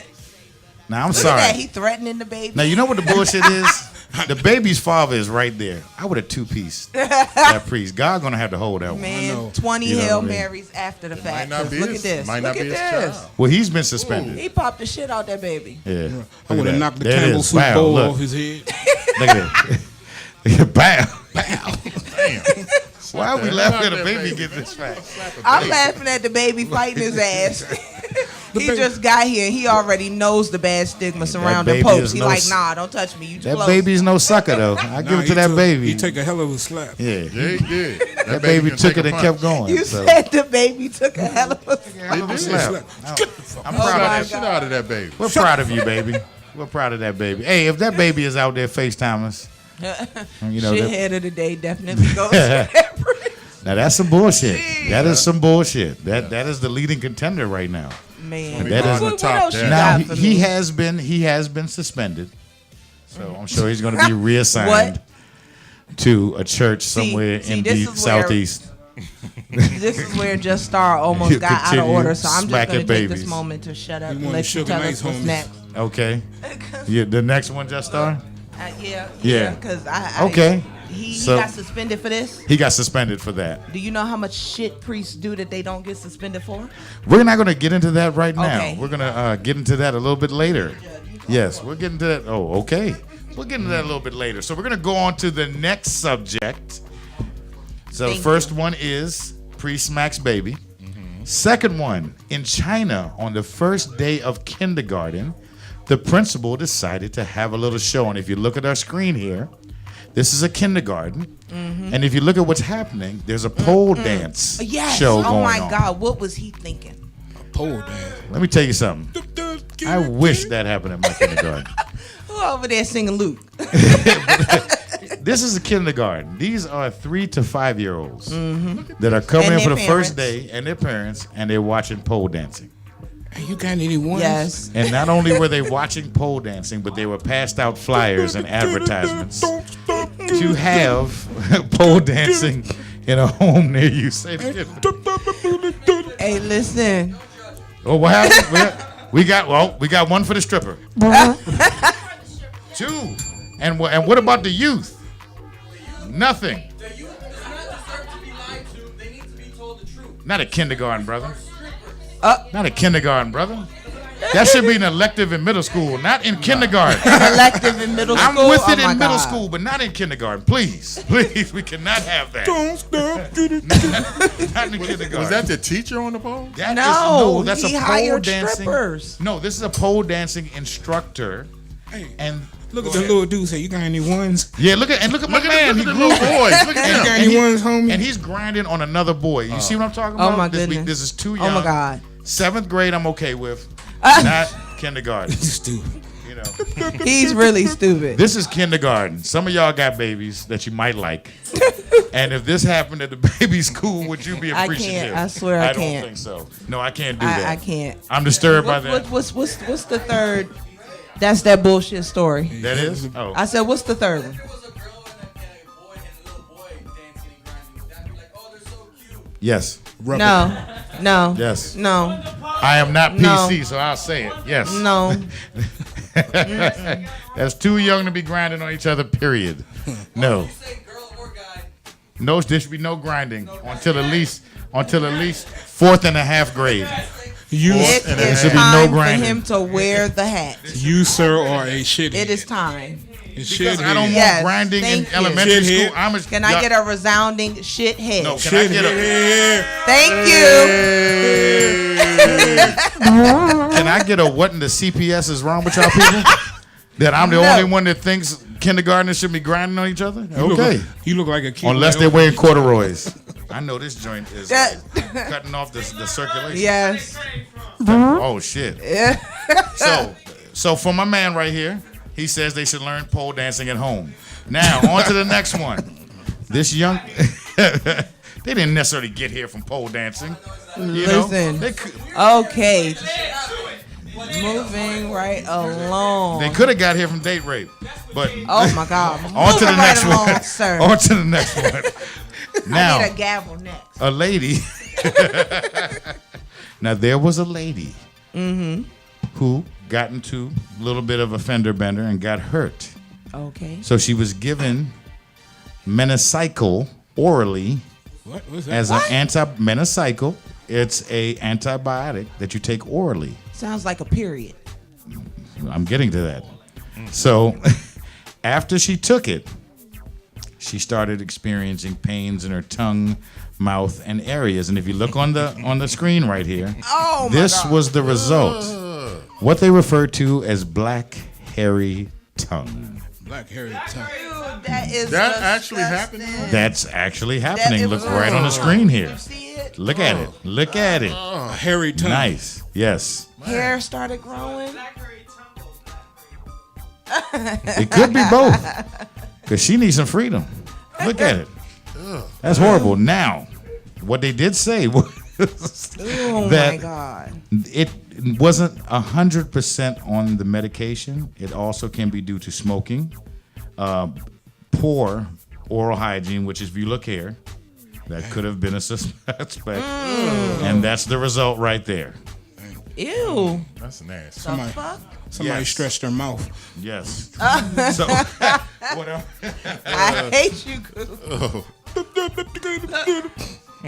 [SPEAKER 2] Now I'm
[SPEAKER 4] Look
[SPEAKER 2] sorry.
[SPEAKER 4] at that. He threatening the baby.
[SPEAKER 2] Now you know what the bullshit is? The baby's father is right there. I would have 2-piece that priest. God gonna have to hold that one.
[SPEAKER 4] Man,
[SPEAKER 3] know.
[SPEAKER 4] 20
[SPEAKER 2] You know
[SPEAKER 4] Hail
[SPEAKER 2] what I mean?
[SPEAKER 4] Marys after the fact.
[SPEAKER 5] not
[SPEAKER 4] 'cause
[SPEAKER 5] be
[SPEAKER 4] Look
[SPEAKER 5] his-
[SPEAKER 4] at this.
[SPEAKER 5] might
[SPEAKER 4] Look
[SPEAKER 5] not
[SPEAKER 4] at
[SPEAKER 5] be his
[SPEAKER 4] this.
[SPEAKER 5] child.
[SPEAKER 2] Well, he's been suspended.
[SPEAKER 4] He popped the shit out that baby.
[SPEAKER 2] Yeah.
[SPEAKER 3] I would
[SPEAKER 2] Look at
[SPEAKER 3] have
[SPEAKER 2] that.
[SPEAKER 3] knocked the
[SPEAKER 2] There it
[SPEAKER 3] Campbell
[SPEAKER 2] is.
[SPEAKER 3] soup
[SPEAKER 2] Bow,
[SPEAKER 3] bowl
[SPEAKER 2] look.
[SPEAKER 3] off his head.
[SPEAKER 2] Look at that. Bow.
[SPEAKER 5] Damn.
[SPEAKER 2] Why are we
[SPEAKER 5] the
[SPEAKER 2] laughing
[SPEAKER 5] hell
[SPEAKER 2] at
[SPEAKER 5] out
[SPEAKER 2] a
[SPEAKER 5] that
[SPEAKER 2] baby
[SPEAKER 5] baby,
[SPEAKER 2] getting
[SPEAKER 5] man?
[SPEAKER 2] this fact?
[SPEAKER 4] I'm laughing at the baby fighting his ass. He
[SPEAKER 3] baby-
[SPEAKER 4] just got here. He already knows the bad stigma surrounding
[SPEAKER 2] baby
[SPEAKER 4] popes.
[SPEAKER 2] is
[SPEAKER 4] He
[SPEAKER 2] no
[SPEAKER 4] like,
[SPEAKER 2] s-
[SPEAKER 4] nah, don't touch me. You too
[SPEAKER 2] That
[SPEAKER 4] close.
[SPEAKER 2] baby's no sucker though. I give it to that baby.
[SPEAKER 3] He take a hell of a slap.
[SPEAKER 2] Yeah.
[SPEAKER 5] Yeah, he did.
[SPEAKER 2] That baby
[SPEAKER 5] can
[SPEAKER 2] took
[SPEAKER 5] take
[SPEAKER 2] it
[SPEAKER 5] a
[SPEAKER 2] and
[SPEAKER 5] punch.
[SPEAKER 2] kept going.
[SPEAKER 4] You
[SPEAKER 2] so.
[SPEAKER 4] said the baby took a hell of a
[SPEAKER 2] Hell of a slap. I'm
[SPEAKER 4] Oh
[SPEAKER 2] proud
[SPEAKER 4] my
[SPEAKER 2] of that.
[SPEAKER 5] Shit out of that baby.
[SPEAKER 2] We're proud of you, baby. We're proud of that baby. Hey, if that baby is out there FaceTime us, you know, that,
[SPEAKER 4] shithead of the day definitely goes to that priest.
[SPEAKER 2] now that's some bullshit. That is some bullshit. That is the leading contender right now.
[SPEAKER 4] man.
[SPEAKER 2] That is-
[SPEAKER 4] what
[SPEAKER 5] top
[SPEAKER 4] else you
[SPEAKER 5] that.
[SPEAKER 2] Now
[SPEAKER 4] got for
[SPEAKER 2] he
[SPEAKER 4] me?
[SPEAKER 2] has been suspended, so I'm sure he's going to be reassigned
[SPEAKER 4] What?
[SPEAKER 2] to a church somewhere
[SPEAKER 4] see,
[SPEAKER 2] in
[SPEAKER 4] this
[SPEAKER 2] the
[SPEAKER 4] is where-
[SPEAKER 2] southeast.
[SPEAKER 4] This is where Just Star almost
[SPEAKER 2] You
[SPEAKER 4] got out of
[SPEAKER 2] continue
[SPEAKER 4] order, so I'm just
[SPEAKER 2] smacking
[SPEAKER 4] going to take this
[SPEAKER 2] babies.
[SPEAKER 4] moment to shut up
[SPEAKER 3] We
[SPEAKER 4] and
[SPEAKER 3] want
[SPEAKER 4] let
[SPEAKER 3] the
[SPEAKER 4] you
[SPEAKER 3] Sugar
[SPEAKER 4] tell
[SPEAKER 3] Nice
[SPEAKER 4] us what's
[SPEAKER 3] homies.
[SPEAKER 4] next.
[SPEAKER 2] Okay, yeah, the next one, Just Star.
[SPEAKER 4] Yeah.
[SPEAKER 2] Yeah.
[SPEAKER 4] Because
[SPEAKER 2] Okay.
[SPEAKER 4] He
[SPEAKER 2] So-
[SPEAKER 4] got suspended for this.
[SPEAKER 2] He got suspended for that.
[SPEAKER 4] Do you know how much shit priests do that they don't get suspended for?
[SPEAKER 2] We're not going to get into that right now.
[SPEAKER 4] Okay.
[SPEAKER 2] We're going to get into that a little bit later. Yes, we'll get into that. Oh, okay. We'll get into that a little bit later. So we're going to go on to the next subject. So
[SPEAKER 4] Thank
[SPEAKER 2] the first one is pre-smacks baby. Second one, in China, on the first day of kindergarten, the principal decided to have a little show. And if you look at our screen here, this is a kindergarten. And if you look at what's happening, there's a pole dance
[SPEAKER 4] Yes.
[SPEAKER 2] show going
[SPEAKER 4] Oh my
[SPEAKER 2] on.
[SPEAKER 4] God, what was he thinking?
[SPEAKER 3] Pole dance.
[SPEAKER 2] Let me tell you something. I wish that happened at my kindergarten.
[SPEAKER 4] Who over there singing Luke?
[SPEAKER 2] This is a kindergarten. These are 3 to 5 year olds that are coming
[SPEAKER 4] And
[SPEAKER 2] in for the
[SPEAKER 4] their
[SPEAKER 2] first
[SPEAKER 4] parents.
[SPEAKER 2] day, and their parents, and they're watching pole dancing.
[SPEAKER 3] Hey, you got any ones?
[SPEAKER 4] Yes.
[SPEAKER 2] And not only were they watching pole dancing, but they were passed out flyers and advertisements to have pole dancing in a home near you. Say it again.
[SPEAKER 4] Hey, listen.
[SPEAKER 2] Oh, what happened? We got one for the stripper. 2. And what about the youth? Nothing.
[SPEAKER 6] The youth does not deserve to be lied to. They need to be told the truth.
[SPEAKER 2] Not a kindergarten, brother. Not a kindergarten, brother. That should be an elective in middle school, not in kindergarten.
[SPEAKER 4] Elective in middle
[SPEAKER 2] I'm
[SPEAKER 4] school.
[SPEAKER 2] with it
[SPEAKER 4] Oh my
[SPEAKER 2] in middle
[SPEAKER 4] God.
[SPEAKER 2] school, but not in kindergarten. Please, please, we cannot have that.
[SPEAKER 3] Don't stop. Get it.
[SPEAKER 2] Not in kindergarten.
[SPEAKER 5] Was that the teacher on the pole?
[SPEAKER 2] That is-
[SPEAKER 4] No,
[SPEAKER 2] that's
[SPEAKER 4] he
[SPEAKER 2] a pole
[SPEAKER 4] hired
[SPEAKER 2] dancing.
[SPEAKER 4] strippers.
[SPEAKER 2] No, this is a pole dancing instructor.
[SPEAKER 3] Hey,
[SPEAKER 2] And
[SPEAKER 3] look at the little dude. Say, you got any ones?
[SPEAKER 2] yeah, look at my man.
[SPEAKER 5] Look
[SPEAKER 2] He
[SPEAKER 5] at the
[SPEAKER 2] grew
[SPEAKER 5] little boys. Look at
[SPEAKER 3] You
[SPEAKER 5] him.
[SPEAKER 3] got any ones, homie?
[SPEAKER 2] and he's grinding on another boy. You see what I'm talking
[SPEAKER 4] Oh
[SPEAKER 2] about?
[SPEAKER 4] my
[SPEAKER 2] This
[SPEAKER 4] goodness.
[SPEAKER 2] is too young.
[SPEAKER 4] Oh my God.
[SPEAKER 2] 7th grade, I'm okay with. Not kindergarten.
[SPEAKER 3] Stupid.
[SPEAKER 2] You know.
[SPEAKER 4] He's really stupid.
[SPEAKER 2] This is kindergarten. Some of y'all got babies that you might like. And if this happened at the baby school, would you be
[SPEAKER 4] I
[SPEAKER 2] appreciative?
[SPEAKER 4] can't. I swear I
[SPEAKER 2] don't
[SPEAKER 4] can't.
[SPEAKER 2] think so. No, I can't do that.
[SPEAKER 4] I can't.
[SPEAKER 2] I'm disturbed by that.
[SPEAKER 4] What's the third? That's that bullshit story.
[SPEAKER 2] That is? Oh.
[SPEAKER 4] I said, what's the third one?
[SPEAKER 6] If it was a girl and a boy and a little boy dancing and grinding, would that be like, oh, they're so cute?
[SPEAKER 2] Yes.
[SPEAKER 4] No.
[SPEAKER 2] Yes.
[SPEAKER 4] No.
[SPEAKER 2] I am not
[SPEAKER 4] No.
[SPEAKER 2] PC, so I'll say it. Yes.
[SPEAKER 4] No.
[SPEAKER 2] That's too young to be grinding on each other, period. No.
[SPEAKER 6] You say girl or guy.
[SPEAKER 2] No, there should be no grinding until at least 4th and a half grade.
[SPEAKER 3] You,
[SPEAKER 4] It
[SPEAKER 2] and there
[SPEAKER 4] is
[SPEAKER 2] should be no
[SPEAKER 4] time for
[SPEAKER 2] grinding.
[SPEAKER 4] him to wear the hat.
[SPEAKER 3] you, sir, are a shithead.
[SPEAKER 4] It is time.
[SPEAKER 2] Because I don't want
[SPEAKER 4] Yes,
[SPEAKER 2] grinding in
[SPEAKER 4] thank you.
[SPEAKER 2] elementary
[SPEAKER 3] Shithead.
[SPEAKER 2] school. I'm a,
[SPEAKER 4] Can I get a resounding shithead?
[SPEAKER 2] No, can I get a
[SPEAKER 3] Shithead.
[SPEAKER 4] Thank you.
[SPEAKER 2] Can I get a what in the CPS is wrong with y'all people? That I'm the
[SPEAKER 4] No.
[SPEAKER 2] only one that thinks kindergartners should be grinding on each other?
[SPEAKER 3] You look
[SPEAKER 2] Okay.
[SPEAKER 3] like- you look like a kid.
[SPEAKER 2] Unless they're wearing corduroys. I know this joint is
[SPEAKER 4] That-
[SPEAKER 2] like cutting off the circulation.
[SPEAKER 4] Yes.
[SPEAKER 2] Oh shit. So for my man right here, he says they should learn pole dancing at home. Now on to the next one. This young they didn't necessarily get here from pole dancing. You
[SPEAKER 4] Listen.
[SPEAKER 2] know? They could,
[SPEAKER 4] Okay. Moving right along.
[SPEAKER 2] they could have got here from date rape. But
[SPEAKER 4] Oh my God.
[SPEAKER 2] on to the
[SPEAKER 4] Moving
[SPEAKER 2] next
[SPEAKER 4] right along,
[SPEAKER 2] one.
[SPEAKER 4] sir.
[SPEAKER 2] On to the next one.
[SPEAKER 4] I
[SPEAKER 2] Now
[SPEAKER 4] need a gavel next.
[SPEAKER 2] a lady. Now there was a lady who got into a little bit of a fender bender and got hurt.
[SPEAKER 4] Okay.
[SPEAKER 2] So she was given minocycline orally
[SPEAKER 3] What was that?
[SPEAKER 2] as an minocycline. It's a antibiotic that you take orally.
[SPEAKER 4] Sounds like a period.
[SPEAKER 2] I'm getting to that. So after she took it, she started experiencing pains in her tongue, mouth, and areas. And if you look on the screen right here,
[SPEAKER 4] Oh my
[SPEAKER 2] this
[SPEAKER 4] God.
[SPEAKER 2] was the result. What they refer to as black hairy tongue.
[SPEAKER 3] Black hairy tongue.
[SPEAKER 4] Dude, that is
[SPEAKER 5] That actually happened?
[SPEAKER 4] disgusting.
[SPEAKER 2] That's actually
[SPEAKER 4] That
[SPEAKER 2] happening.
[SPEAKER 4] is-
[SPEAKER 2] Look right on the screen here.
[SPEAKER 4] You see it?
[SPEAKER 2] Look at it. Look at it.
[SPEAKER 3] A hairy tongue.
[SPEAKER 2] Nice. Yes.
[SPEAKER 4] Hair started growing.
[SPEAKER 2] It could be both. Because she needs some freedom. Look at it. That's horrible. Now, what they did say
[SPEAKER 4] Oh
[SPEAKER 2] that
[SPEAKER 4] my God.
[SPEAKER 2] it wasn't 100% on the medication. It also can be due to smoking, poor oral hygiene, which is, if you look here, that could have been a suspect. And that's the result right there.
[SPEAKER 4] Ew.
[SPEAKER 5] That's nasty.
[SPEAKER 4] The fuck?
[SPEAKER 3] Somebody
[SPEAKER 2] Yes.
[SPEAKER 3] stretched their mouth.
[SPEAKER 2] Yes. So, whatever.
[SPEAKER 4] I hate you, Coop.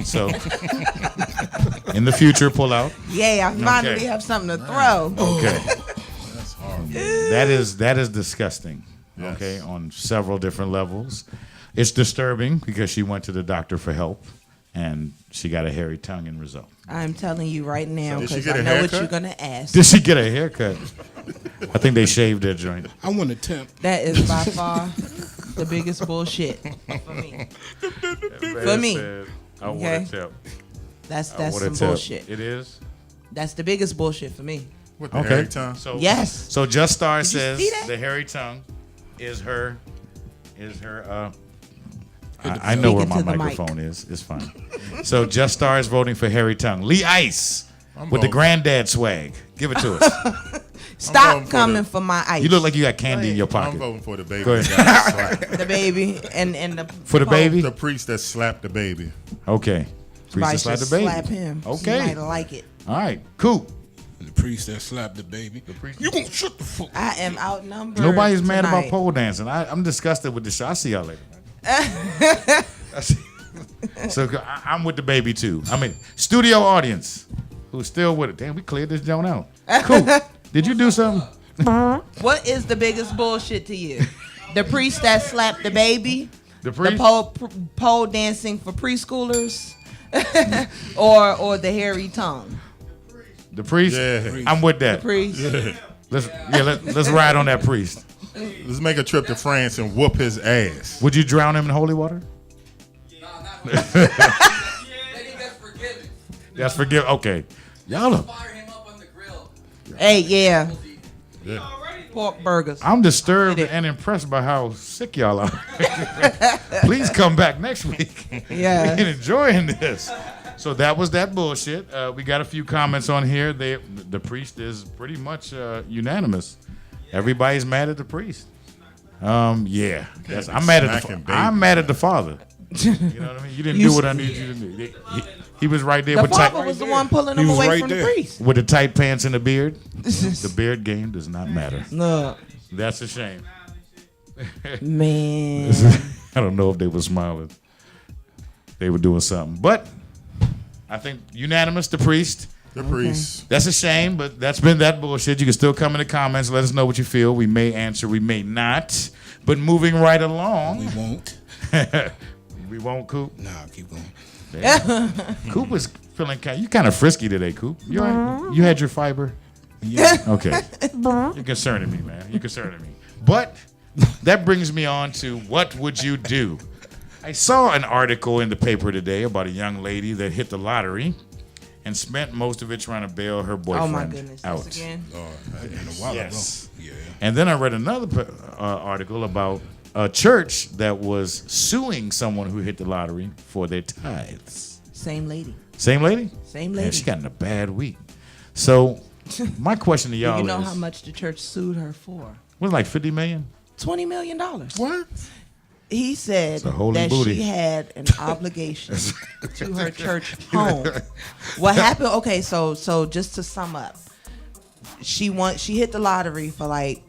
[SPEAKER 2] So, in the future, pull out.
[SPEAKER 4] Yeah, I finally
[SPEAKER 2] Okay.
[SPEAKER 4] have something to throw.
[SPEAKER 2] Okay.
[SPEAKER 5] That's horrible.
[SPEAKER 2] That is disgusting.
[SPEAKER 5] Yes.
[SPEAKER 2] Okay, on several different levels. It's disturbing because she went to the doctor for help and she got a hairy tongue in result.
[SPEAKER 4] I'm telling you right now
[SPEAKER 5] Did she
[SPEAKER 4] because
[SPEAKER 5] get
[SPEAKER 4] I
[SPEAKER 5] a
[SPEAKER 4] know what
[SPEAKER 5] haircut?
[SPEAKER 4] you're gonna ask.
[SPEAKER 2] Did she get a haircut? I think they shaved their joint.
[SPEAKER 3] I want to tempt.
[SPEAKER 4] That is by far the biggest bullshit for me. For me.
[SPEAKER 2] I want
[SPEAKER 4] Okay.
[SPEAKER 2] to tell.
[SPEAKER 4] That's
[SPEAKER 2] I
[SPEAKER 4] some
[SPEAKER 2] wanna tell.
[SPEAKER 4] bullshit.
[SPEAKER 2] It is?
[SPEAKER 4] That's the biggest bullshit for me.
[SPEAKER 5] With the
[SPEAKER 2] Okay.
[SPEAKER 5] hairy tongue.
[SPEAKER 2] So
[SPEAKER 4] Yes.
[SPEAKER 2] So Just Star
[SPEAKER 4] Did you
[SPEAKER 2] says
[SPEAKER 4] see that?
[SPEAKER 2] the hairy tongue is her I know where
[SPEAKER 4] Speaking
[SPEAKER 2] my
[SPEAKER 4] to the mic.
[SPEAKER 2] microphone is. It's fine. So Just Star is voting for hairy tongue. Lee Ice
[SPEAKER 5] I'm
[SPEAKER 2] with the
[SPEAKER 5] voting.
[SPEAKER 2] granddad swag. Give it to us.
[SPEAKER 4] Stop
[SPEAKER 5] voting for
[SPEAKER 4] coming
[SPEAKER 5] the-
[SPEAKER 4] for my ice.
[SPEAKER 2] You look like you got candy in your
[SPEAKER 5] I'm
[SPEAKER 2] pocket.
[SPEAKER 5] voting for the baby.
[SPEAKER 2] Go ahead.
[SPEAKER 5] that got slapped.
[SPEAKER 4] the baby and the
[SPEAKER 2] For the
[SPEAKER 4] Pope.
[SPEAKER 2] baby?
[SPEAKER 5] The priest that slapped the baby.
[SPEAKER 2] Okay.
[SPEAKER 4] Somebody
[SPEAKER 2] Priest slap
[SPEAKER 4] should
[SPEAKER 2] the baby.
[SPEAKER 4] slap him.
[SPEAKER 2] Okay.
[SPEAKER 4] He might like it.
[SPEAKER 2] All right. Cool.
[SPEAKER 3] The priest that slapped the baby. You gonna shut the fuck?
[SPEAKER 4] I am outnumbered.
[SPEAKER 2] Nobody's mad about
[SPEAKER 4] tonight.
[SPEAKER 2] pole dancing. I'm disgusted with this show. I'll see y'all later. So I'm with the baby too. I mean, studio audience who's still with it. Damn, we cleared this joint out. Cool. Did you do something?
[SPEAKER 4] What is the biggest bullshit to you? The priest that slapped the baby?
[SPEAKER 2] The priest?
[SPEAKER 4] Pole dancing for preschoolers? or the hairy tongue?
[SPEAKER 2] The priest?
[SPEAKER 5] Yeah.
[SPEAKER 2] I'm with that.
[SPEAKER 4] Priest?
[SPEAKER 2] Let's ride on that priest.
[SPEAKER 5] Let's make a trip to France and whoop his ass.
[SPEAKER 2] Would you drown him in holy water?
[SPEAKER 6] Nah, not really. Then he gets forgiven.
[SPEAKER 2] That's forgive. Okay. Y'all are,
[SPEAKER 6] Fire him up on the grill.
[SPEAKER 4] Hey, yeah.
[SPEAKER 5] Yeah.
[SPEAKER 4] Pork burgers.
[SPEAKER 2] I'm disturbed and impressed by how sick y'all are. Please come back next week.
[SPEAKER 4] Yeah.
[SPEAKER 2] We're enjoying this. So that was that bullshit. We got a few comments on here. The priest is pretty much unanimous. Everybody's mad at the priest. Yeah. I'm mad at
[SPEAKER 5] Smacking
[SPEAKER 2] I'm
[SPEAKER 5] babies,
[SPEAKER 2] mad at the father. You know what I mean? You didn't do what I needed you to do. He was right there
[SPEAKER 4] The
[SPEAKER 2] with
[SPEAKER 4] father
[SPEAKER 2] tight,
[SPEAKER 4] was the one pulling
[SPEAKER 3] He
[SPEAKER 4] him
[SPEAKER 3] was
[SPEAKER 4] away
[SPEAKER 3] right
[SPEAKER 4] from
[SPEAKER 3] there.
[SPEAKER 4] the priest.
[SPEAKER 2] with the tight pants and the beard. The beard game does not matter.
[SPEAKER 4] Look,
[SPEAKER 2] That's a shame.
[SPEAKER 4] man.
[SPEAKER 2] I don't know if they were smiling. They were doing something. But I think unanimous, the priest.
[SPEAKER 5] The priest.
[SPEAKER 2] That's a shame, but that's been that bullshit. You can still come in the comments. Let us know what you feel. We may answer, we may not. But moving right
[SPEAKER 3] We
[SPEAKER 2] along.
[SPEAKER 3] won't.
[SPEAKER 2] We won't, Coop.
[SPEAKER 3] Nah, keep going.
[SPEAKER 2] Coop was feeling you kind of frisky today, Coop. You all right? You had your fiber?
[SPEAKER 3] Yeah.
[SPEAKER 2] Okay. You're concerning me, man. You're concerning me. But that brings me on to what would you do? I saw an article in the paper today about a young lady that hit the lottery and spent most of it trying to bail her boyfriend
[SPEAKER 4] Oh my goodness.
[SPEAKER 2] out.
[SPEAKER 4] This again?
[SPEAKER 3] In a while
[SPEAKER 2] Yes.
[SPEAKER 3] ago. Yeah.
[SPEAKER 2] And then I read another article about a church that was suing someone who hit the lottery for their tithes.
[SPEAKER 4] Same lady.
[SPEAKER 2] Same lady?
[SPEAKER 4] Same
[SPEAKER 2] Man,
[SPEAKER 4] lady.
[SPEAKER 2] she got in a bad week. So my question to y'all
[SPEAKER 4] You know
[SPEAKER 2] is,
[SPEAKER 4] how much the church sued her for?
[SPEAKER 2] was it like $50 million?
[SPEAKER 4] $20 million.
[SPEAKER 5] What?
[SPEAKER 4] He said
[SPEAKER 2] It's a holy
[SPEAKER 4] that
[SPEAKER 2] booty.
[SPEAKER 4] she had an obligation to her church home. What happened? Okay, so just to sum up, she hit the lottery for like,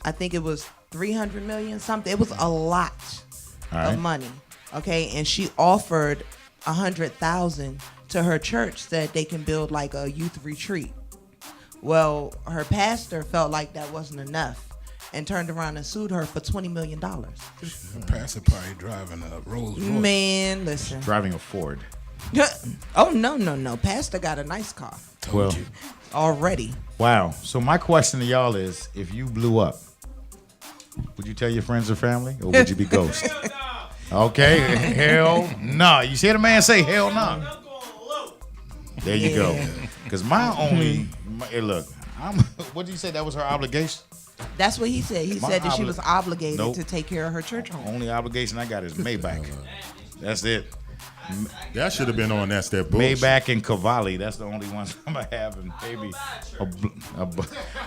[SPEAKER 4] I think it was 300 million something. It was a lot
[SPEAKER 2] All right.
[SPEAKER 4] of money. Okay, and she offered 100,000 to her church so that they can build like a youth retreat. Well, her pastor felt like that wasn't enough and turned around and sued her for $20 million.
[SPEAKER 3] The pastor probably driving a Rolls Royce.
[SPEAKER 4] Man, listen.
[SPEAKER 2] Driving a Ford.
[SPEAKER 4] Oh, no. Pastor got a nice car
[SPEAKER 2] Well,
[SPEAKER 4] already.
[SPEAKER 2] wow. So my question to y'all is, if you blew up, would you tell your friends or family, or would you be ghost? Okay, hell no. You see the man say hell no? There you go. Because hey, look, what did you say? That was her obligation?
[SPEAKER 4] That's what he said. He
[SPEAKER 2] My
[SPEAKER 4] said that she was obligated
[SPEAKER 2] Nope.
[SPEAKER 4] to take care of her church home.
[SPEAKER 2] Only obligation I got is Maybach. That's it.
[SPEAKER 5] That should have been on That's That Bullshit.
[SPEAKER 2] Maybach and Cavalli. That's the only ones I'm gonna have, and maybe.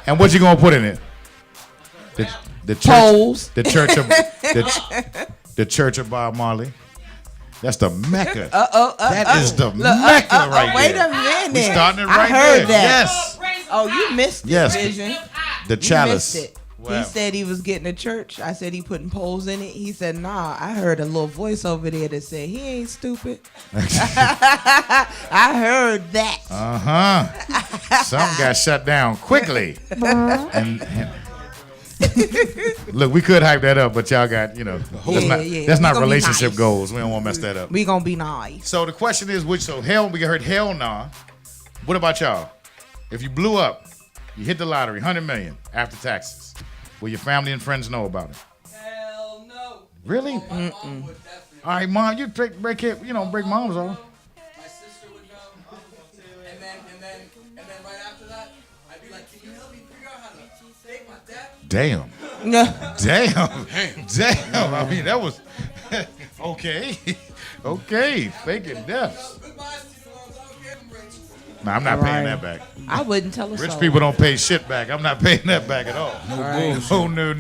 [SPEAKER 2] And what you gonna put in it? The church.
[SPEAKER 4] Poles.
[SPEAKER 2] The church of the Church of Bob Marley. That's the Mecca. That is the Mecca right
[SPEAKER 4] wait
[SPEAKER 2] there.
[SPEAKER 4] a minute.
[SPEAKER 2] We starting it
[SPEAKER 4] I
[SPEAKER 2] right
[SPEAKER 4] heard
[SPEAKER 2] there.
[SPEAKER 4] that.
[SPEAKER 2] Yes.
[SPEAKER 4] Oh, you missed it,
[SPEAKER 2] Yes.
[SPEAKER 4] Vision.
[SPEAKER 2] The
[SPEAKER 4] You
[SPEAKER 2] chalice.
[SPEAKER 4] missed it.
[SPEAKER 2] What?
[SPEAKER 4] He said he was getting a church. I said he putting poles in it. He said, nah, I heard a little voice over there that said, he ain't stupid. I heard that.
[SPEAKER 2] Something got shut down quickly. and look, we could hype that up, but y'all got, that's not
[SPEAKER 4] We gonna be
[SPEAKER 2] relationship
[SPEAKER 4] nice.
[SPEAKER 2] goals. We don't want to mess that up.
[SPEAKER 4] We gonna be nice.
[SPEAKER 2] So the question is, we heard hell nah. What about y'all? If you blew up, you hit the lottery, 100 million after taxes, will your family and friends know about it?
[SPEAKER 6] Hell no.
[SPEAKER 2] Really?
[SPEAKER 6] My mom would definitely.
[SPEAKER 2] All right, mom, you break moms off.
[SPEAKER 6] My sister would know. And then right after that, I'd be like, can you help me figure out how to fake my death?
[SPEAKER 2] Damn. Damn. I mean, that was okay. Okay, faking deaths.
[SPEAKER 6] Goodbye, Steve Rose. I don't care if I'm rich.
[SPEAKER 2] Nah, I'm not paying that back.
[SPEAKER 4] I wouldn't tell a
[SPEAKER 2] Rich
[SPEAKER 4] soul.
[SPEAKER 2] people don't pay shit back. I'm not paying that back at all. Oh, no.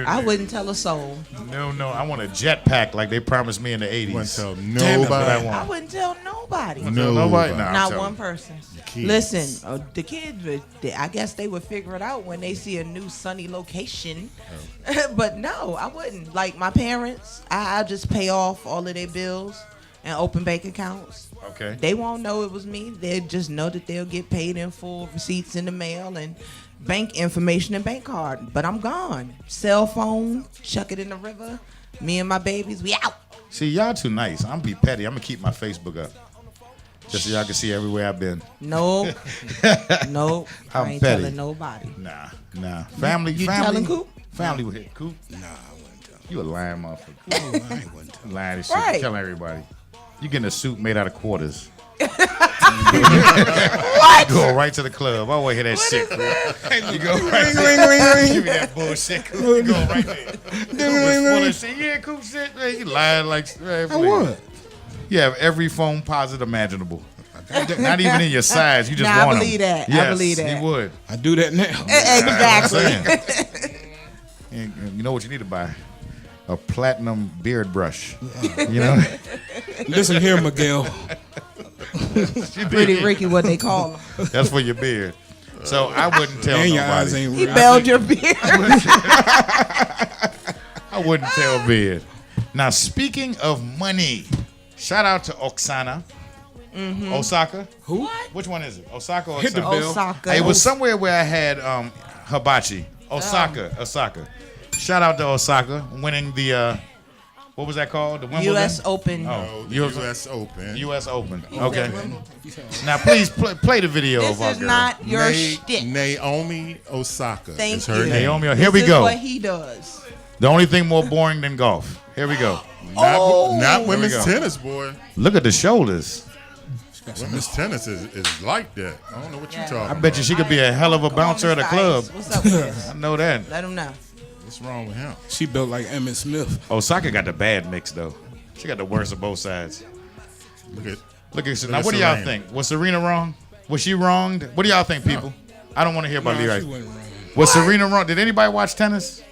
[SPEAKER 4] I wouldn't tell a soul.
[SPEAKER 2] No. I want a jetpack like they promised me in the 80s.
[SPEAKER 5] Wouldn't tell
[SPEAKER 2] Damn it, but I
[SPEAKER 5] nobody.
[SPEAKER 2] want.
[SPEAKER 4] I wouldn't tell nobody.
[SPEAKER 2] Nobody. Nah, I'm
[SPEAKER 4] Not
[SPEAKER 2] telling
[SPEAKER 4] one
[SPEAKER 2] you.
[SPEAKER 4] person.
[SPEAKER 5] kids.
[SPEAKER 4] Listen, the kids, I guess they would figure it out when they see a new sunny location. But no, I wouldn't. Like my parents, I just pay off all of their bills and open bank accounts.
[SPEAKER 2] Okay.
[SPEAKER 4] They won't know it was me. They just know that they'll get paid in full, receipts in the mail, and bank information and bank card. But I'm gone. Cell phone, chuck it in the river. Me and my babies, we out.
[SPEAKER 2] See, y'all too nice. I'm be petty. I'm gonna keep my Facebook up, just so y'all can see everywhere I've been.
[SPEAKER 4] No, no, I
[SPEAKER 2] I'm
[SPEAKER 4] ain't
[SPEAKER 2] petty.
[SPEAKER 4] telling nobody.
[SPEAKER 2] Nah. Family,
[SPEAKER 4] You
[SPEAKER 2] family.
[SPEAKER 4] telling Coop?
[SPEAKER 2] Family would hit Coop.
[SPEAKER 3] Nah, I wouldn't tell.
[SPEAKER 2] You a lying motherfucker.
[SPEAKER 3] I ain't wouldn't tell.
[SPEAKER 2] Lying as shit.
[SPEAKER 4] Right.
[SPEAKER 2] Telling everybody. You getting a suit made out of quarters.
[SPEAKER 4] What?
[SPEAKER 2] Go right to the club. I want to hear that shit. Coop. You go right there. Give me that bullshit. Coop. You go right there. Coop is full of shit. Yeah, Coop shit. Man, you lying like. Man, please.
[SPEAKER 3] would.
[SPEAKER 2] You have every phone posit imaginable. Not even in your size. You just
[SPEAKER 4] Nah, I
[SPEAKER 2] want
[SPEAKER 4] believe
[SPEAKER 2] them.
[SPEAKER 4] that. I
[SPEAKER 2] Yes,
[SPEAKER 4] believe that.
[SPEAKER 2] He would.
[SPEAKER 3] I do that now.
[SPEAKER 4] Exactly.
[SPEAKER 2] And you know what you need to buy? A platinum beard brush. You know?
[SPEAKER 3] Listen here, Miguel.
[SPEAKER 4] Pretty Ricky, what they call him.
[SPEAKER 2] That's for your beard. So I wouldn't tell
[SPEAKER 3] And your eyes
[SPEAKER 2] nobody.
[SPEAKER 3] ain't
[SPEAKER 4] He
[SPEAKER 3] real.
[SPEAKER 4] bailed your beard.
[SPEAKER 2] I wouldn't tell beard. Now, speaking of money, shout out to Oksana. Osaka?
[SPEAKER 3] Who?
[SPEAKER 2] Which one is it? Osaka or
[SPEAKER 3] Hit the
[SPEAKER 2] Osaka?
[SPEAKER 3] bill.
[SPEAKER 4] Osaka.
[SPEAKER 2] It was somewhere where I had hibachi. Osaka. Shout out to Osaka winning the what was that called? The Wimbledon?
[SPEAKER 4] U.S. Open.
[SPEAKER 2] Oh,
[SPEAKER 5] The U.S. Open.
[SPEAKER 2] U.S. Open. Okay. Now please play the video
[SPEAKER 4] This
[SPEAKER 2] of our
[SPEAKER 4] is
[SPEAKER 2] girl.
[SPEAKER 4] not your shtick.
[SPEAKER 5] Naomi Osaka.
[SPEAKER 4] Thank
[SPEAKER 5] is her
[SPEAKER 4] you.
[SPEAKER 5] name.
[SPEAKER 2] Naomi, here
[SPEAKER 4] This
[SPEAKER 2] we
[SPEAKER 4] is
[SPEAKER 2] go.
[SPEAKER 4] what he does.
[SPEAKER 2] The only thing more boring than golf. Here we go.
[SPEAKER 5] Not
[SPEAKER 2] we
[SPEAKER 5] women's
[SPEAKER 2] go.
[SPEAKER 5] tennis, boy.
[SPEAKER 2] Look at the shoulders.
[SPEAKER 5] Women's tennis is like that. I don't know what you're talking
[SPEAKER 2] I
[SPEAKER 5] about.
[SPEAKER 2] bet you she could be a hell of a
[SPEAKER 4] Come on,
[SPEAKER 2] bouncer at a
[SPEAKER 4] Mr.
[SPEAKER 2] club.
[SPEAKER 4] Ice. What's up with this?
[SPEAKER 2] I know that.
[SPEAKER 4] Let him know.
[SPEAKER 5] What's wrong with him?
[SPEAKER 3] She built like Emmett Smith.
[SPEAKER 2] Osaka got the bad mix though. She got the worst of both sides.
[SPEAKER 5] Look at
[SPEAKER 2] Now, what do y'all
[SPEAKER 5] Serena.
[SPEAKER 2] think? Was Serena wrong? Was she wronged? What do y'all think, people? I don't want to hear about
[SPEAKER 3] Nah,
[SPEAKER 2] Lee
[SPEAKER 3] she
[SPEAKER 2] Rice.
[SPEAKER 3] wasn't wrong.
[SPEAKER 2] Was Serena wrong? Did anybody watch tennis?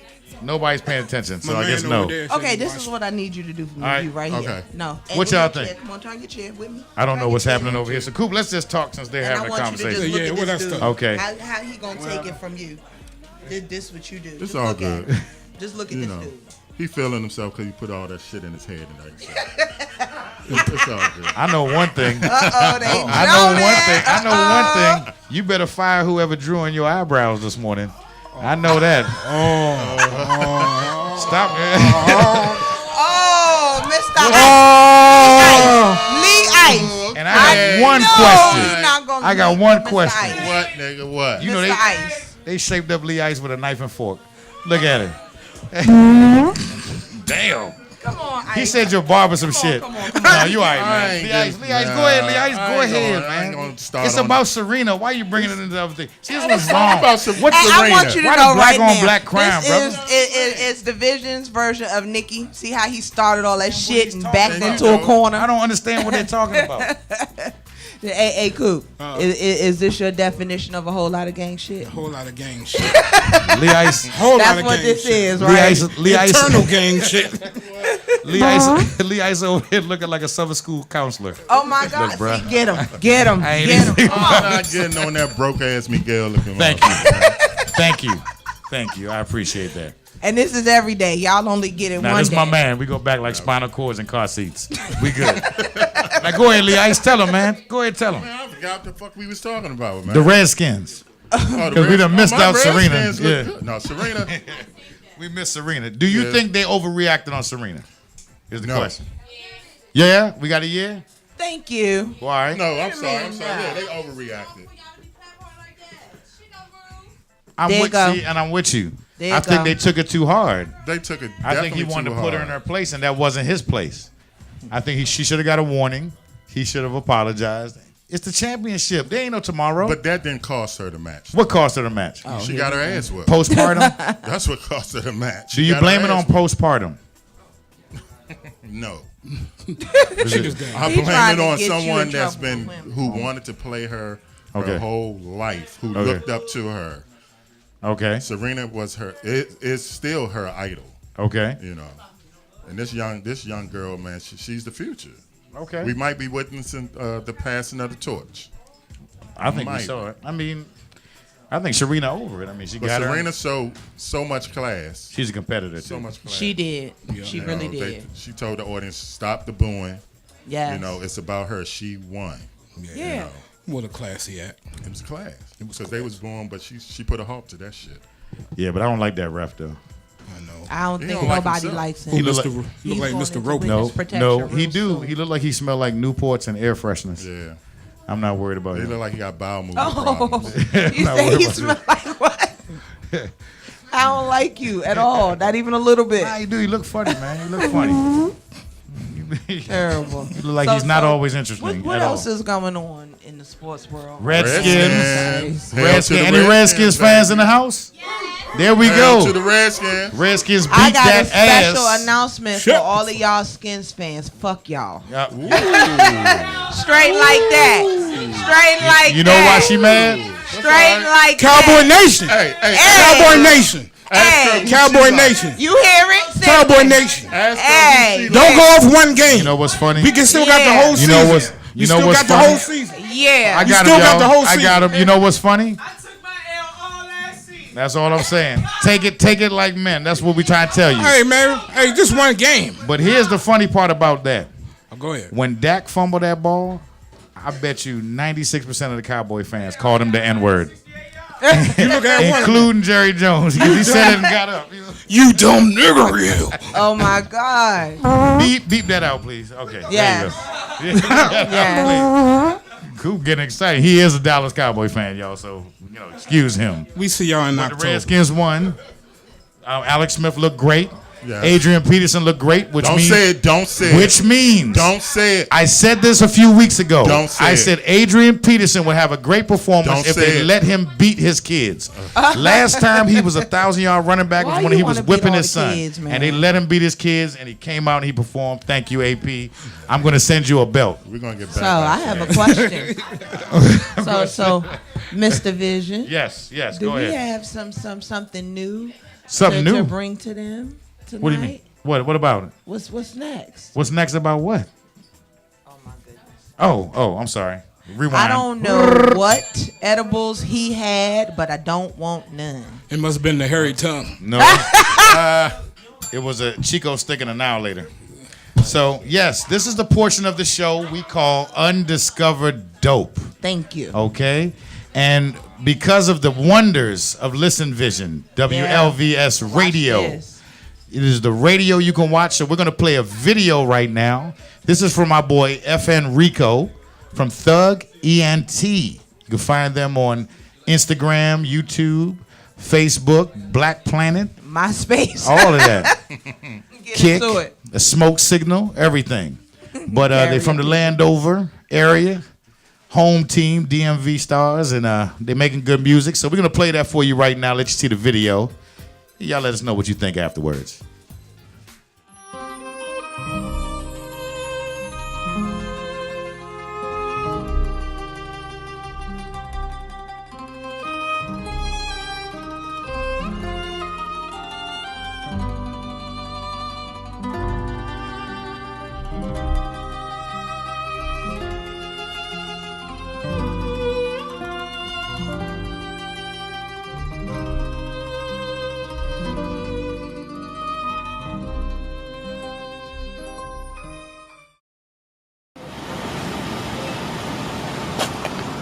[SPEAKER 2] Nobody's paying attention, so
[SPEAKER 3] My
[SPEAKER 2] I guess
[SPEAKER 3] man
[SPEAKER 2] no.
[SPEAKER 3] over there said
[SPEAKER 4] Okay,
[SPEAKER 3] he
[SPEAKER 4] this
[SPEAKER 3] watched
[SPEAKER 4] is what I need you to do for me.
[SPEAKER 2] All right.
[SPEAKER 4] You right
[SPEAKER 5] Okay.
[SPEAKER 4] here. No. Hey,
[SPEAKER 2] What
[SPEAKER 4] with
[SPEAKER 2] y'all
[SPEAKER 4] your
[SPEAKER 2] think?
[SPEAKER 4] chair. Come on, turn your chair with me.
[SPEAKER 2] I don't know
[SPEAKER 4] Turn
[SPEAKER 2] what's
[SPEAKER 4] your chair.
[SPEAKER 2] happening over here. So, Coop, let's just talk since they're
[SPEAKER 4] And
[SPEAKER 2] having
[SPEAKER 4] I
[SPEAKER 2] a
[SPEAKER 4] want you to
[SPEAKER 2] conversation.
[SPEAKER 4] just look
[SPEAKER 3] Yeah,
[SPEAKER 4] at
[SPEAKER 3] what
[SPEAKER 4] this
[SPEAKER 3] that
[SPEAKER 4] dude.
[SPEAKER 3] stuff?
[SPEAKER 2] Okay.
[SPEAKER 4] How he gonna take it from you? This what you do.
[SPEAKER 5] It's
[SPEAKER 4] Just
[SPEAKER 5] all
[SPEAKER 4] look at
[SPEAKER 5] good.
[SPEAKER 4] it. Just look at
[SPEAKER 5] You
[SPEAKER 4] this
[SPEAKER 5] know,
[SPEAKER 4] dude.
[SPEAKER 5] he feeling himself because he put all that shit in his head tonight. So. It's all good.
[SPEAKER 2] I know one thing.
[SPEAKER 4] Uh-oh, they
[SPEAKER 2] I know one
[SPEAKER 4] Jonas.
[SPEAKER 2] thing. I know one thing. You better fire whoever drew on your eyebrows this morning. I know that. Stop.
[SPEAKER 4] Oh, Mr. Lee Ice.
[SPEAKER 2] And I got one
[SPEAKER 4] know
[SPEAKER 2] question.
[SPEAKER 4] you're not gonna
[SPEAKER 2] I got
[SPEAKER 4] leave
[SPEAKER 2] one
[SPEAKER 4] Mr.
[SPEAKER 2] question.
[SPEAKER 4] Ice.
[SPEAKER 5] What, nigga, what?
[SPEAKER 2] You know
[SPEAKER 4] Mr.
[SPEAKER 2] they
[SPEAKER 4] Ice.
[SPEAKER 2] they shaped up Lee Ice with a knife and fork. Look at it. Damn.
[SPEAKER 4] Come on,
[SPEAKER 2] He
[SPEAKER 4] Ice.
[SPEAKER 2] said your barber some shit.
[SPEAKER 4] Come on.
[SPEAKER 2] No, you all right,
[SPEAKER 5] I
[SPEAKER 2] man.
[SPEAKER 5] ain't
[SPEAKER 2] Lee Ice,
[SPEAKER 5] getting-
[SPEAKER 2] Lee Ice, go
[SPEAKER 5] nah,
[SPEAKER 2] ahead, Lee Ice,
[SPEAKER 5] I
[SPEAKER 2] go
[SPEAKER 5] ain't
[SPEAKER 2] ahead,
[SPEAKER 5] gonna- I ain't
[SPEAKER 2] man.
[SPEAKER 5] gonna start
[SPEAKER 2] It's
[SPEAKER 5] on
[SPEAKER 2] about
[SPEAKER 5] it.
[SPEAKER 2] Serena. Why you bringing it into the other thing? See, this was wrong.
[SPEAKER 5] about
[SPEAKER 2] What's
[SPEAKER 4] Hey, I want you to
[SPEAKER 2] Why
[SPEAKER 4] know
[SPEAKER 2] the black
[SPEAKER 4] right
[SPEAKER 2] on
[SPEAKER 4] now.
[SPEAKER 2] black crime,
[SPEAKER 4] this
[SPEAKER 2] brother?
[SPEAKER 4] is DaVizion's version of Nikki. See how he started all that shit and backed
[SPEAKER 5] about.
[SPEAKER 4] into a corner.
[SPEAKER 2] I don't understand what they're talking about.
[SPEAKER 4] Hey, Coop, is this your definition of a whole lot of gang shit?
[SPEAKER 3] A whole lot of gang shit.
[SPEAKER 2] Lee Ice,
[SPEAKER 3] Whole lot
[SPEAKER 4] That's
[SPEAKER 3] of
[SPEAKER 4] what
[SPEAKER 3] gang
[SPEAKER 4] this
[SPEAKER 3] shit.
[SPEAKER 4] is,
[SPEAKER 2] Lee
[SPEAKER 4] right?
[SPEAKER 2] Ice, Lee Ice,
[SPEAKER 3] Internal gang shit.
[SPEAKER 2] Lee Ice over here looking like a summer school counselor.
[SPEAKER 4] Oh my God!
[SPEAKER 2] Look, bruh.
[SPEAKER 4] See, get him, get him,
[SPEAKER 2] I ain't
[SPEAKER 4] get him.
[SPEAKER 2] even-
[SPEAKER 5] I'm not getting on that broke ass Miguel looking.
[SPEAKER 2] Thank
[SPEAKER 5] like.
[SPEAKER 2] you, thank you. I appreciate that.
[SPEAKER 4] And this is every day. Y'all only get it
[SPEAKER 2] Now
[SPEAKER 4] one
[SPEAKER 2] this is
[SPEAKER 4] day.
[SPEAKER 2] my man. We go back like spinal cords and car seats. We good. Now go ahead, Lee Ice. Tell him, man. Go ahead, tell him.
[SPEAKER 5] Man, I forgot what the fuck we was talking about, man.
[SPEAKER 2] The Redskins.
[SPEAKER 5] Oh,
[SPEAKER 2] Because we done missed
[SPEAKER 5] my
[SPEAKER 2] out Serena.
[SPEAKER 5] Redskins look
[SPEAKER 2] Yeah.
[SPEAKER 5] good. No, Serena.
[SPEAKER 2] We missed Serena. Do you
[SPEAKER 5] Yeah.
[SPEAKER 2] think they overreacted on Serena? Is the
[SPEAKER 5] No.
[SPEAKER 2] question. Yeah, we got a year.
[SPEAKER 4] Thank you.
[SPEAKER 2] Well, all right.
[SPEAKER 5] No, I'm sorry. Yeah, they overreacted.
[SPEAKER 2] I'm
[SPEAKER 4] There you
[SPEAKER 2] with
[SPEAKER 4] go.
[SPEAKER 2] you, and I'm with you.
[SPEAKER 4] There you
[SPEAKER 2] I think
[SPEAKER 4] go.
[SPEAKER 2] they took it too hard.
[SPEAKER 5] They took it.
[SPEAKER 2] I think he wanted to put her in her place, and that wasn't his place. I think she should have got a warning. He should have apologized. It's the championship. There ain't no tomorrow.
[SPEAKER 5] But that didn't cost her the match.
[SPEAKER 2] What cost her the match?
[SPEAKER 5] She got her ass whipped.
[SPEAKER 2] Postpartum?
[SPEAKER 5] That's what cost her the match.
[SPEAKER 2] Do
[SPEAKER 5] She
[SPEAKER 2] you
[SPEAKER 5] got
[SPEAKER 2] blame
[SPEAKER 5] her
[SPEAKER 2] it on
[SPEAKER 5] ass whipped.
[SPEAKER 2] postpartum?
[SPEAKER 5] No.
[SPEAKER 3] She just got
[SPEAKER 5] I
[SPEAKER 4] He
[SPEAKER 5] blame
[SPEAKER 4] trying
[SPEAKER 5] it
[SPEAKER 4] to
[SPEAKER 5] on
[SPEAKER 4] get you in
[SPEAKER 5] someone that's
[SPEAKER 4] trouble
[SPEAKER 5] been
[SPEAKER 4] with him.
[SPEAKER 5] who wanted to play her
[SPEAKER 2] Okay.
[SPEAKER 5] her whole life, who
[SPEAKER 2] Okay.
[SPEAKER 5] looked up to her.
[SPEAKER 2] Okay.
[SPEAKER 5] Serena was her. Is still her idol.
[SPEAKER 2] Okay.
[SPEAKER 5] You know, and this young girl, man, she's the future.
[SPEAKER 2] Okay.
[SPEAKER 5] We might be witnessing the passing of the torch.
[SPEAKER 2] I think we
[SPEAKER 5] might.
[SPEAKER 2] saw it. I mean, I think Serena over it. I mean, she
[SPEAKER 5] But
[SPEAKER 2] got
[SPEAKER 5] Serena
[SPEAKER 2] her.
[SPEAKER 5] so much class,
[SPEAKER 2] She's a competitor,
[SPEAKER 5] so
[SPEAKER 2] too.
[SPEAKER 5] much class.
[SPEAKER 4] She did. She
[SPEAKER 5] You
[SPEAKER 4] really
[SPEAKER 5] know,
[SPEAKER 4] did.
[SPEAKER 5] she told the audience, "Stop the booing."
[SPEAKER 4] Yes.
[SPEAKER 5] You know, it's about her. She won.
[SPEAKER 4] Yeah.
[SPEAKER 3] What a classy act.
[SPEAKER 5] It was class. Because they was booing, but she put a halt to that shit.
[SPEAKER 2] Yeah, but I don't like that ref, though.
[SPEAKER 3] I know.
[SPEAKER 4] I don't
[SPEAKER 5] He
[SPEAKER 4] think
[SPEAKER 5] don't like
[SPEAKER 4] nobody
[SPEAKER 5] himself.
[SPEAKER 4] likes
[SPEAKER 3] He
[SPEAKER 4] him.
[SPEAKER 2] look
[SPEAKER 3] look
[SPEAKER 2] like-
[SPEAKER 3] like
[SPEAKER 4] going
[SPEAKER 3] Mr.
[SPEAKER 4] into
[SPEAKER 3] Roper.
[SPEAKER 4] witness
[SPEAKER 2] No,
[SPEAKER 4] protection
[SPEAKER 2] no,
[SPEAKER 4] real
[SPEAKER 2] he do.
[SPEAKER 4] soon.
[SPEAKER 2] He look like he smell like Newports and air fresheners.
[SPEAKER 5] Yeah.
[SPEAKER 2] I'm not worried about
[SPEAKER 5] He
[SPEAKER 2] him.
[SPEAKER 5] look like he got bowel movement
[SPEAKER 4] Oh,
[SPEAKER 5] problems.
[SPEAKER 4] you
[SPEAKER 2] Not
[SPEAKER 4] say
[SPEAKER 2] worried
[SPEAKER 4] he
[SPEAKER 2] about
[SPEAKER 4] smell like what? I don't like you at all. Not even a little bit.
[SPEAKER 2] Nah, he do. He look funny, man. He look funny.
[SPEAKER 4] Terrible.
[SPEAKER 2] He look like he's not always interesting
[SPEAKER 4] What
[SPEAKER 2] at
[SPEAKER 4] else
[SPEAKER 2] all.
[SPEAKER 4] is going on in the sports world?
[SPEAKER 2] Redskins.
[SPEAKER 5] Redskins. Hail to
[SPEAKER 2] Redskins.
[SPEAKER 5] the
[SPEAKER 2] Any Redskins fans in the
[SPEAKER 5] baby.
[SPEAKER 2] house? There we
[SPEAKER 5] Hail to
[SPEAKER 2] go.
[SPEAKER 5] the Redskins.
[SPEAKER 2] Redskins beat
[SPEAKER 4] I got a
[SPEAKER 2] that
[SPEAKER 4] special
[SPEAKER 2] ass.
[SPEAKER 4] announcement
[SPEAKER 3] Shut
[SPEAKER 4] for all of y'all Skins fans. Fuck y'all.
[SPEAKER 2] Yeah.
[SPEAKER 4] Straight like that. Straight like
[SPEAKER 2] You know
[SPEAKER 4] that.
[SPEAKER 2] why she mad?
[SPEAKER 4] Straight like
[SPEAKER 3] Cowboy
[SPEAKER 4] that.
[SPEAKER 3] Nation.
[SPEAKER 5] Hey,
[SPEAKER 3] Cowboy Nation.
[SPEAKER 4] Hey,
[SPEAKER 3] Cowboy Nation.
[SPEAKER 4] you hear it? Say
[SPEAKER 3] Cowboy
[SPEAKER 4] it.
[SPEAKER 3] Nation.
[SPEAKER 4] Hey.
[SPEAKER 3] Don't go off one game.
[SPEAKER 2] You know what's funny?
[SPEAKER 3] We can still got the
[SPEAKER 4] Yeah.
[SPEAKER 3] whole
[SPEAKER 2] You
[SPEAKER 3] season.
[SPEAKER 2] know what's-
[SPEAKER 3] We
[SPEAKER 2] you know
[SPEAKER 3] still
[SPEAKER 2] what's
[SPEAKER 3] got the
[SPEAKER 2] funny?
[SPEAKER 3] whole season.
[SPEAKER 4] Yeah.
[SPEAKER 2] I got
[SPEAKER 3] still
[SPEAKER 2] him,
[SPEAKER 3] got
[SPEAKER 2] y'all.
[SPEAKER 3] the whole
[SPEAKER 2] I got him. You know what's funny?
[SPEAKER 6] I took my L all last season.
[SPEAKER 2] That's all I'm saying. Take it like men. That's what we trying to tell you.
[SPEAKER 3] Hey, man. Hey, just one game.
[SPEAKER 2] But here's the funny part about that.
[SPEAKER 3] Oh, go ahead.
[SPEAKER 2] When Dak fumbled that ball, I bet you 96% of the Cowboy fans called him the N-word,
[SPEAKER 3] You look at one.
[SPEAKER 2] including Jerry Jones. He said it and got up.
[SPEAKER 3] You dumb nigger, you.
[SPEAKER 4] Oh my God.
[SPEAKER 2] Beep that out, please. Okay.
[SPEAKER 4] Yes.
[SPEAKER 2] There you go.
[SPEAKER 4] Yes.
[SPEAKER 2] Coop getting excited. He is a Dallas Cowboy fan, y'all. So excuse him.
[SPEAKER 3] We see y'all in
[SPEAKER 2] The
[SPEAKER 3] October.
[SPEAKER 2] Redskins won. Alex Smith looked great.
[SPEAKER 5] Yeah.
[SPEAKER 2] Adrian Peterson looked great, which
[SPEAKER 5] Don't
[SPEAKER 2] means
[SPEAKER 5] say it. Don't say it.
[SPEAKER 2] which means
[SPEAKER 5] Don't say it.
[SPEAKER 2] I said this a few weeks ago.
[SPEAKER 5] Don't say
[SPEAKER 2] I
[SPEAKER 5] it.
[SPEAKER 2] said Adrian Peterson would have a great performance
[SPEAKER 5] Don't
[SPEAKER 2] if
[SPEAKER 5] say
[SPEAKER 2] they
[SPEAKER 5] it.
[SPEAKER 2] let him beat his kids. Last time he was a 1,000-yard running back
[SPEAKER 4] Why
[SPEAKER 2] was when
[SPEAKER 4] you
[SPEAKER 2] he was
[SPEAKER 4] wanna beat
[SPEAKER 2] whipping
[SPEAKER 4] all
[SPEAKER 2] his
[SPEAKER 4] the
[SPEAKER 2] son.
[SPEAKER 4] kids, man?
[SPEAKER 2] And they let him beat his kids, and he came out and he performed. Thank you, AP. I'm going to send you a belt.
[SPEAKER 5] We're gonna get back.
[SPEAKER 4] So I have a question. so, Mr. Vision.
[SPEAKER 2] Yes,
[SPEAKER 4] Do
[SPEAKER 2] go
[SPEAKER 4] we
[SPEAKER 2] ahead.
[SPEAKER 4] have something new
[SPEAKER 2] Something
[SPEAKER 4] to
[SPEAKER 2] new?
[SPEAKER 4] bring to them tonight?
[SPEAKER 2] What do you mean? What about it?
[SPEAKER 4] What's next?
[SPEAKER 2] What's next about what?
[SPEAKER 4] Oh my goodness.
[SPEAKER 2] Oh, I'm sorry. Rewind.
[SPEAKER 4] I don't know what edibles he had, but I don't want none.
[SPEAKER 3] It must have been the hairy tongue.
[SPEAKER 2] No. It was a Chico stick and an hour later. So, yes, this is the portion of the show we call Undiscovered Dope.
[SPEAKER 4] Thank you.
[SPEAKER 2] Okay? And because of the wonders of Listen Vision, WLVS radio,
[SPEAKER 4] Watch this.
[SPEAKER 2] it is the radio you can watch. So we're going to play a video right now. This is from my boy FN Rico from Thug ENT. You can find them on Instagram, YouTube, Facebook, Black Planet,
[SPEAKER 4] MySpace.
[SPEAKER 2] all of that.
[SPEAKER 4] Get
[SPEAKER 2] Kick.
[SPEAKER 4] into it.
[SPEAKER 2] a smoke signal, everything. But they're from the Landover area, home team, DMV Stars, and they're making good music. So we're going to play that for you right now. Let you see the video. Y'all let us know what you think afterwards.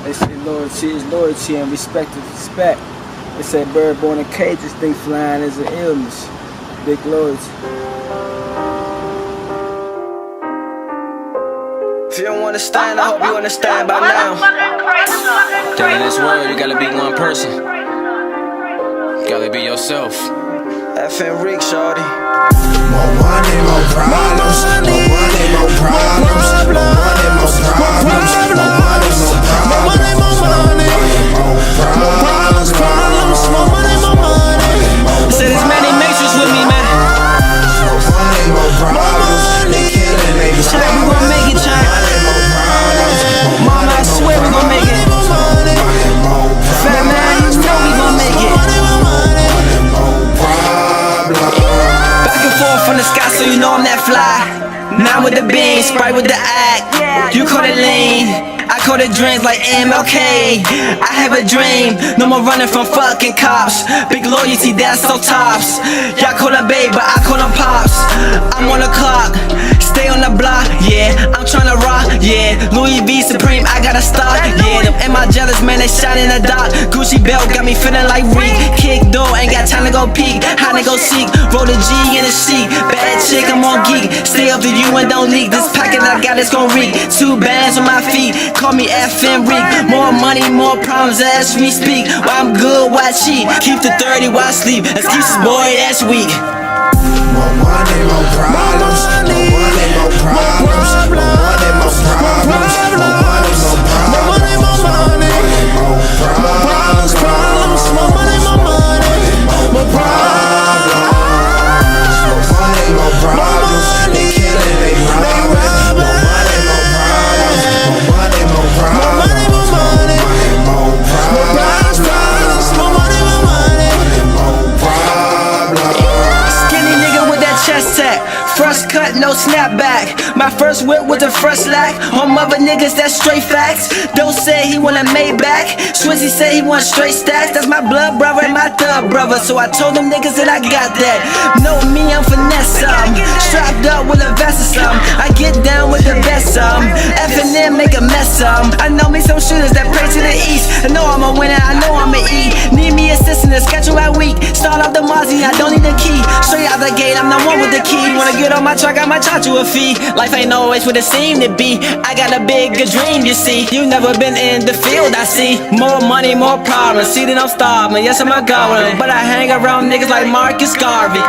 [SPEAKER 7] They say loyalty is loyalty and respect is respect. They say bird born in cages think flying is an illness. Big loyalty. If you don't understand, I hope you understand by now.
[SPEAKER 8] That in this world, you gotta be one person. You gotta be yourself.
[SPEAKER 7] FN Rick, shawty.
[SPEAKER 9] More money, more problems. More money, more problems. More money, more problems. More money, more problems. More money, more money. More problems, problems. More money, more money.
[SPEAKER 8] Say there's many matrix with me, man.
[SPEAKER 9] More money, more problems. They killing, they
[SPEAKER 8] Shit, we gon' make it, child. Mama, I swear we gon' make it. Fat man, you know we gon' make it. Back and forth from the sky, so you know I'm that fly. Now with the beam, Sprite with the act. You call it lean, I call it dreams like MLK. I have a dream, no more running from fucking cops. Big loyalty, that's so tops. Y'all call them babe, but I call them pops. I'm on the clock, stay on the block, yeah. I'm tryna rock, yeah. Louis V Supreme, I gotta stop, yeah. Them and my jealous man, they shot in the dark. Gucci belt got me feeling like Reek. Kick door, ain't got time to go peek. How to go seek, roll the G in the sheet. Bad chick, I'm on geek. Stay up to you and don't leak. This packet I got is gon' reek. 2 bands on my feet, call me FN Rick. More money, more problems as we speak. Why I'm good, why cheat? Keep the 30 while I sleep. Excuses, boy, that's weak.
[SPEAKER 9] more money, more problems. More money, more problems. More money, more problems. More money, more problems. More money, more money. More problems, problems. More money, more money. More problems. More money, more problems. They killing, they robbing. More money, more problems. More money, more problems. More money, more money. More problems, problems. More money, more money. More problems.
[SPEAKER 8] Skinny nigga with that chest tag. First cut, no snapback. My first whip with a fresh lack. On mother niggas, that's straight facts. Don't say he want a Maybach. Swizzy say he want straight stacks. That's my blood brother and my thug brother. So I told them niggas that I got that. Know me, I'm finesse some. Strapped up with a vest or some. I get down with the best some. F&M make a mess some. I know me some shooters that pray to the east. I know I'm a winner, I know I'm a E. Need me assistant to schedule my week. Start off the Mozzie, I don't need a key. Straight out the gate, I'm the one with the key. Wanna get on my truck, I might charge you a fee. Life ain't always what it seemed to be. I got a bigger dream, you see. You never been in the field, I see. More money, more problems. See that I'm starving, yes I'm a goblin. But I hang around niggas like Marcus Garvey.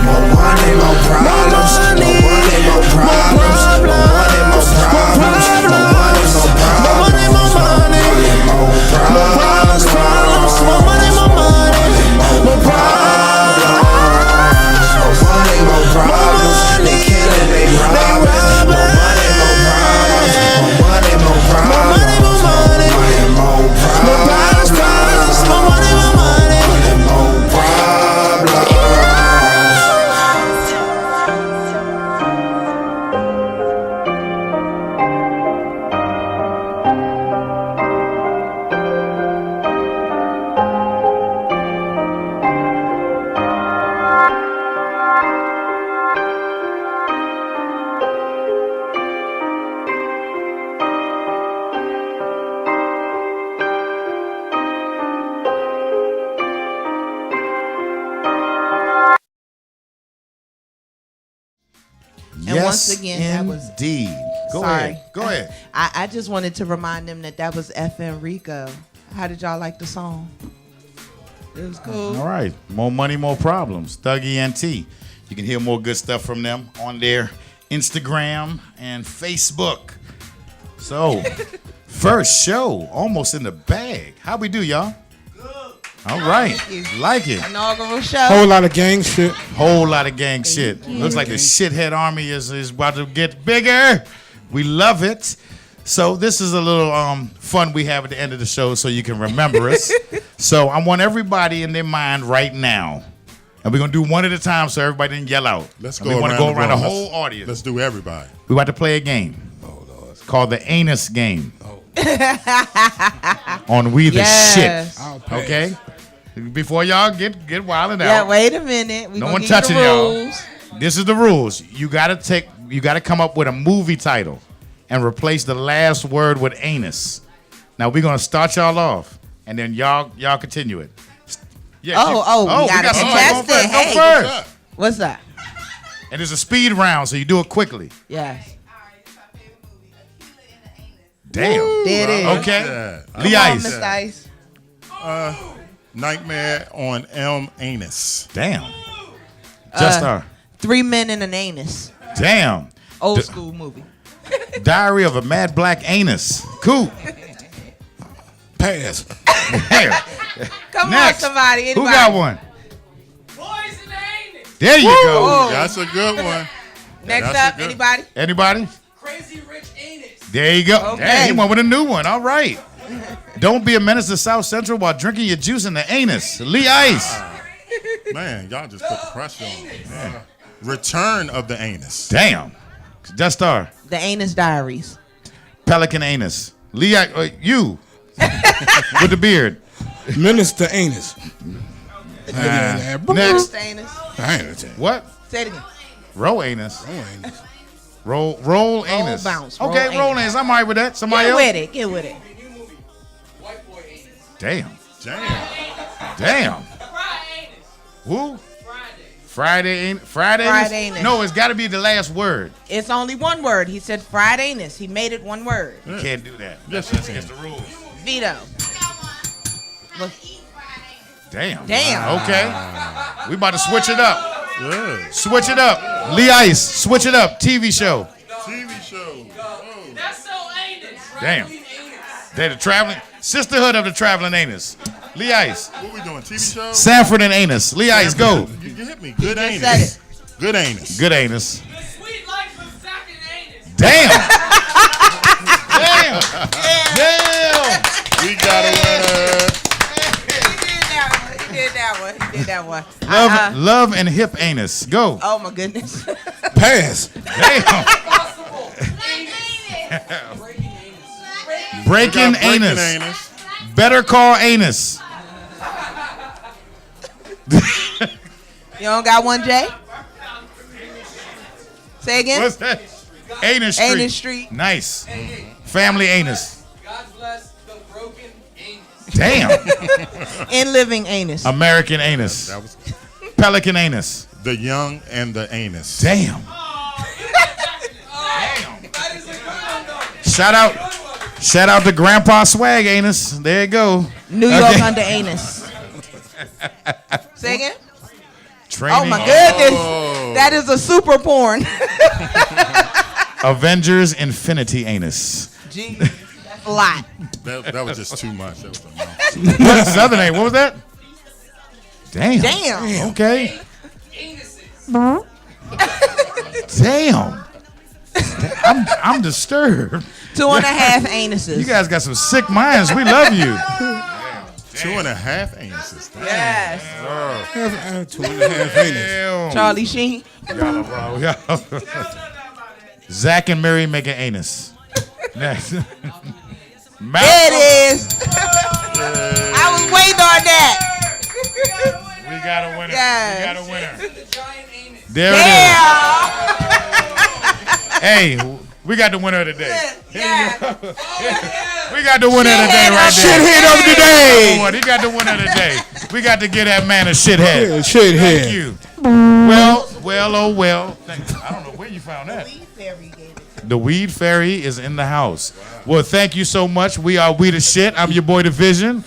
[SPEAKER 9] More money, more problems. More money, more problems. More money, more problems. More money, more problems. More money, more money. More problems, problems. More money, more money. More problems. More money, more problems. They killing, they robbing. More money, more problems. More money, more problems. More money, more money. More problems, problems. More money, more money. More problems.
[SPEAKER 4] And
[SPEAKER 2] Yes,
[SPEAKER 4] once again, that was.
[SPEAKER 2] indeed. Go
[SPEAKER 4] Sorry.
[SPEAKER 2] ahead. Go ahead.
[SPEAKER 4] I just wanted to remind them that was FN Rico. How did y'all like the song? It was cool.
[SPEAKER 2] All right. More money, more problems. Thuggy and T. You can hear more good stuff from them on their Instagram and Facebook. So, first show, almost in the bag. How we do, y'all? All right. Like it.
[SPEAKER 4] Inaugural show.
[SPEAKER 3] Whole lot of gang shit.
[SPEAKER 2] Whole lot of gang shit. Looks like the shithead army is about to get bigger. We love it. So this is a little fun we have at the end of the show so you can remember us. So I want everybody in their mind right now. And we're going to do one at a time so everybody didn't yell out.
[SPEAKER 5] Let's
[SPEAKER 2] and
[SPEAKER 5] go
[SPEAKER 2] we want to
[SPEAKER 5] around
[SPEAKER 2] go around the
[SPEAKER 5] room.
[SPEAKER 2] whole audience.
[SPEAKER 5] Let's do everybody.
[SPEAKER 2] We're about to play a game.
[SPEAKER 3] Oh, Lord.
[SPEAKER 2] It's called the Anus Game. On We the
[SPEAKER 4] Yes.
[SPEAKER 2] Shit.
[SPEAKER 3] I'll pass.
[SPEAKER 2] Okay? Before y'all get wilding out.
[SPEAKER 4] Yeah, wait a minute. We
[SPEAKER 2] No
[SPEAKER 4] gonna
[SPEAKER 2] one
[SPEAKER 4] give you the
[SPEAKER 2] touching y'all.
[SPEAKER 4] rules.
[SPEAKER 2] This is the rules. You gotta come up with a movie title and replace the last word with anus. Now we're gonna start y'all off, and then y'all continue it. Yeah,
[SPEAKER 4] We gotta
[SPEAKER 2] somebody
[SPEAKER 4] contest
[SPEAKER 2] go
[SPEAKER 4] it.
[SPEAKER 2] first.
[SPEAKER 4] Hey.
[SPEAKER 2] Go first.
[SPEAKER 4] What's that?
[SPEAKER 2] And it's a speed round, so you do it quickly.
[SPEAKER 4] Yes.
[SPEAKER 2] Damn.
[SPEAKER 4] There it is.
[SPEAKER 2] Okay.
[SPEAKER 5] Yeah.
[SPEAKER 2] Lee
[SPEAKER 4] Come on,
[SPEAKER 2] Ice.
[SPEAKER 4] Mr. Ice.
[SPEAKER 5] Nightmare on Elm Anus.
[SPEAKER 2] Damn. Just
[SPEAKER 4] 3 Men in an Anus.
[SPEAKER 2] Damn.
[SPEAKER 4] Old school movie.
[SPEAKER 2] Diary of a Mad Black Anus. Cool.
[SPEAKER 3] Pass.
[SPEAKER 2] Damn.
[SPEAKER 4] Come
[SPEAKER 2] Next.
[SPEAKER 4] on, somebody. Anybody?
[SPEAKER 2] Who got one?
[SPEAKER 6] Boys in the anus.
[SPEAKER 2] There you go.
[SPEAKER 4] Whoa.
[SPEAKER 5] That's a good one.
[SPEAKER 4] Next
[SPEAKER 5] That's
[SPEAKER 4] up,
[SPEAKER 5] a good-
[SPEAKER 4] anybody?
[SPEAKER 2] Anybody?
[SPEAKER 6] Crazy rich anus.
[SPEAKER 2] There you go.
[SPEAKER 4] Okay.
[SPEAKER 2] Damn, he went with a new one. All right. Don't be a menace to South Central while drinking your juice in the anus. Lee Ice.
[SPEAKER 5] Man, y'all just put the pressure on me. Return of the Anus.
[SPEAKER 2] Damn. Just Star.
[SPEAKER 4] The Anus Diaries.
[SPEAKER 2] Pelican Anus. Lee Ice. You. With the beard.
[SPEAKER 3] Minister Anus.
[SPEAKER 2] Next.
[SPEAKER 4] The Anus.
[SPEAKER 3] I ain't gonna
[SPEAKER 2] What?
[SPEAKER 4] Say it again.
[SPEAKER 2] Roll anus.
[SPEAKER 3] Anus.
[SPEAKER 2] Roll anus.
[SPEAKER 4] bounce.
[SPEAKER 2] Okay,
[SPEAKER 4] Roll
[SPEAKER 2] roll
[SPEAKER 4] anus.
[SPEAKER 2] anus. I'm all right with that. Somebody
[SPEAKER 4] Get
[SPEAKER 2] else?
[SPEAKER 4] with it. Get with it.
[SPEAKER 6] White boy anus.
[SPEAKER 2] Damn.
[SPEAKER 5] Damn.
[SPEAKER 2] Damn.
[SPEAKER 6] Fried anus.
[SPEAKER 2] Who?
[SPEAKER 6] Friday.
[SPEAKER 2] Friday
[SPEAKER 4] Friday anus?
[SPEAKER 2] No, it's got to be the last word.
[SPEAKER 4] It's only one word. He said fried anus. He made it one word.
[SPEAKER 2] You can't do that.
[SPEAKER 5] Yes,
[SPEAKER 2] That's
[SPEAKER 5] you
[SPEAKER 2] against the rules.
[SPEAKER 4] Veto. Look.
[SPEAKER 2] Damn.
[SPEAKER 4] Damn.
[SPEAKER 2] Okay. We about to switch it up.
[SPEAKER 5] Yeah.
[SPEAKER 2] Switch it up. Lee Ice, switch it up. TV show.
[SPEAKER 5] TV show.
[SPEAKER 6] That's so anus.
[SPEAKER 2] Damn.
[SPEAKER 6] Traveling anus.
[SPEAKER 2] They're the traveling Sisterhood of the Traveling Anus. Lee Ice.
[SPEAKER 5] What we doing? TV show?
[SPEAKER 2] Sanford and Anus. Lee Ice, go.
[SPEAKER 5] You hit me. Good
[SPEAKER 4] just
[SPEAKER 5] anus.
[SPEAKER 4] said
[SPEAKER 5] Good anus.
[SPEAKER 2] Good anus.
[SPEAKER 6] The sweet life of Zach and anus.
[SPEAKER 2] Damn. Damn. Damn.
[SPEAKER 5] We got a winner.
[SPEAKER 4] He did that one.
[SPEAKER 2] Love and hip anus. Go.
[SPEAKER 4] Oh my goodness.
[SPEAKER 3] Pass.
[SPEAKER 2] Damn. Breaking anus.
[SPEAKER 5] Anus.
[SPEAKER 2] Better call anus.
[SPEAKER 4] You don't got one, Jay? Say again.
[SPEAKER 2] What's that? Anus Street.
[SPEAKER 4] Anus Street.
[SPEAKER 2] Nice. Family anus.
[SPEAKER 6] God bless the broken anus.
[SPEAKER 2] Damn.
[SPEAKER 4] In living anus.
[SPEAKER 2] American anus.
[SPEAKER 5] That was
[SPEAKER 2] Pelican anus.
[SPEAKER 5] the young and the anus.
[SPEAKER 2] Damn.
[SPEAKER 6] That is a good one though.
[SPEAKER 2] Shout out to Grandpa Swag anus. There you go.
[SPEAKER 4] New York
[SPEAKER 2] Okay.
[SPEAKER 4] under anus. Say again.
[SPEAKER 2] Training.
[SPEAKER 4] Oh my goodness. That is a super porn.
[SPEAKER 2] Avengers Infinity anus.
[SPEAKER 4] Gee, that's a lot.
[SPEAKER 5] That was just too much. That was enough.
[SPEAKER 2] What's the other name? What was that? Damn.
[SPEAKER 4] Damn.
[SPEAKER 2] Okay.
[SPEAKER 6] Anuses.
[SPEAKER 2] Damn. I'm disturbed.
[SPEAKER 4] 2.5 anuses.
[SPEAKER 2] You guys got some sick minds. We love you.
[SPEAKER 5] 2.5 anuses. Damn.
[SPEAKER 4] Yes.
[SPEAKER 3] 2.5 anus.
[SPEAKER 2] Damn.
[SPEAKER 4] Charlie Sheen.
[SPEAKER 2] Y'all are wrong. Y'all- Zach and Mary make an anus. Next.
[SPEAKER 4] There it is. I was waiting on that.
[SPEAKER 2] We got a winner.
[SPEAKER 4] Yes.
[SPEAKER 2] We got a winner.
[SPEAKER 6] The giant anus.
[SPEAKER 2] There it is. Hey, we got the winner of the day.
[SPEAKER 4] Yeah.
[SPEAKER 2] We got the winner of the day right there.
[SPEAKER 3] Shithead of the day.
[SPEAKER 2] He got the winner of the day. We got to get that man a shithead.
[SPEAKER 3] Yeah, shithead.
[SPEAKER 2] Thank you. Well, oh well. Thank you. I don't know where you found that. The Weed Fairy is in the house. Well, thank you so much. We are We the Shit. I'm your boy DaVizion.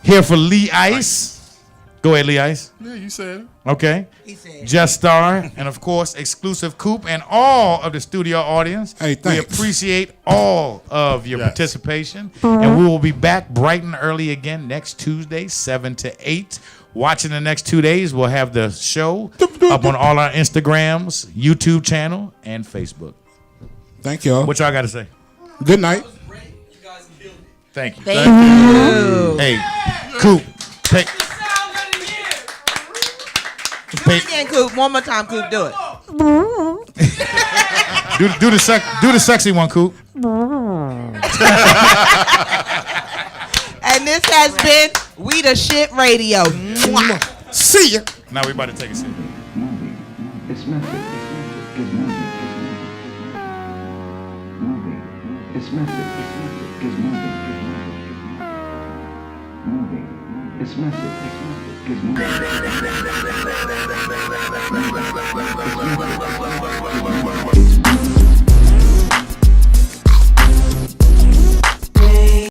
[SPEAKER 2] Here for Lee Ice. Go ahead, Lee Ice.
[SPEAKER 5] Yeah, you said it.
[SPEAKER 2] Okay.
[SPEAKER 4] He said.
[SPEAKER 2] Just Star, and of course, Xclusiv Coup, and all of the studio audience.
[SPEAKER 3] Hey,
[SPEAKER 2] we
[SPEAKER 3] thanks.
[SPEAKER 2] appreciate all of your
[SPEAKER 5] Yes.
[SPEAKER 2] participation, and we will be back bright and early again next Tuesday, 7 to 8. Watching the next 2 days, we'll have the show up on all our Instagrams, YouTube channel, and Facebook.
[SPEAKER 3] Thank y'all.
[SPEAKER 2] What y'all got to say?
[SPEAKER 3] Good night.
[SPEAKER 6] Great. You guys killed it.
[SPEAKER 2] Thank you.
[SPEAKER 4] Thank you.
[SPEAKER 2] Hey, Coop, take.
[SPEAKER 4] Do it again, Coop. One more time, Coop. Do it.
[SPEAKER 2] Do the sexy one, Coop.
[SPEAKER 4] And this has been We the Shit Radio. Mwah.
[SPEAKER 3] See ya.
[SPEAKER 2] Now we about to take a seat.
[SPEAKER 1] Moving. It's method. Good moving. Moving. It's method. Good moving. Moving. It's method. Good moving.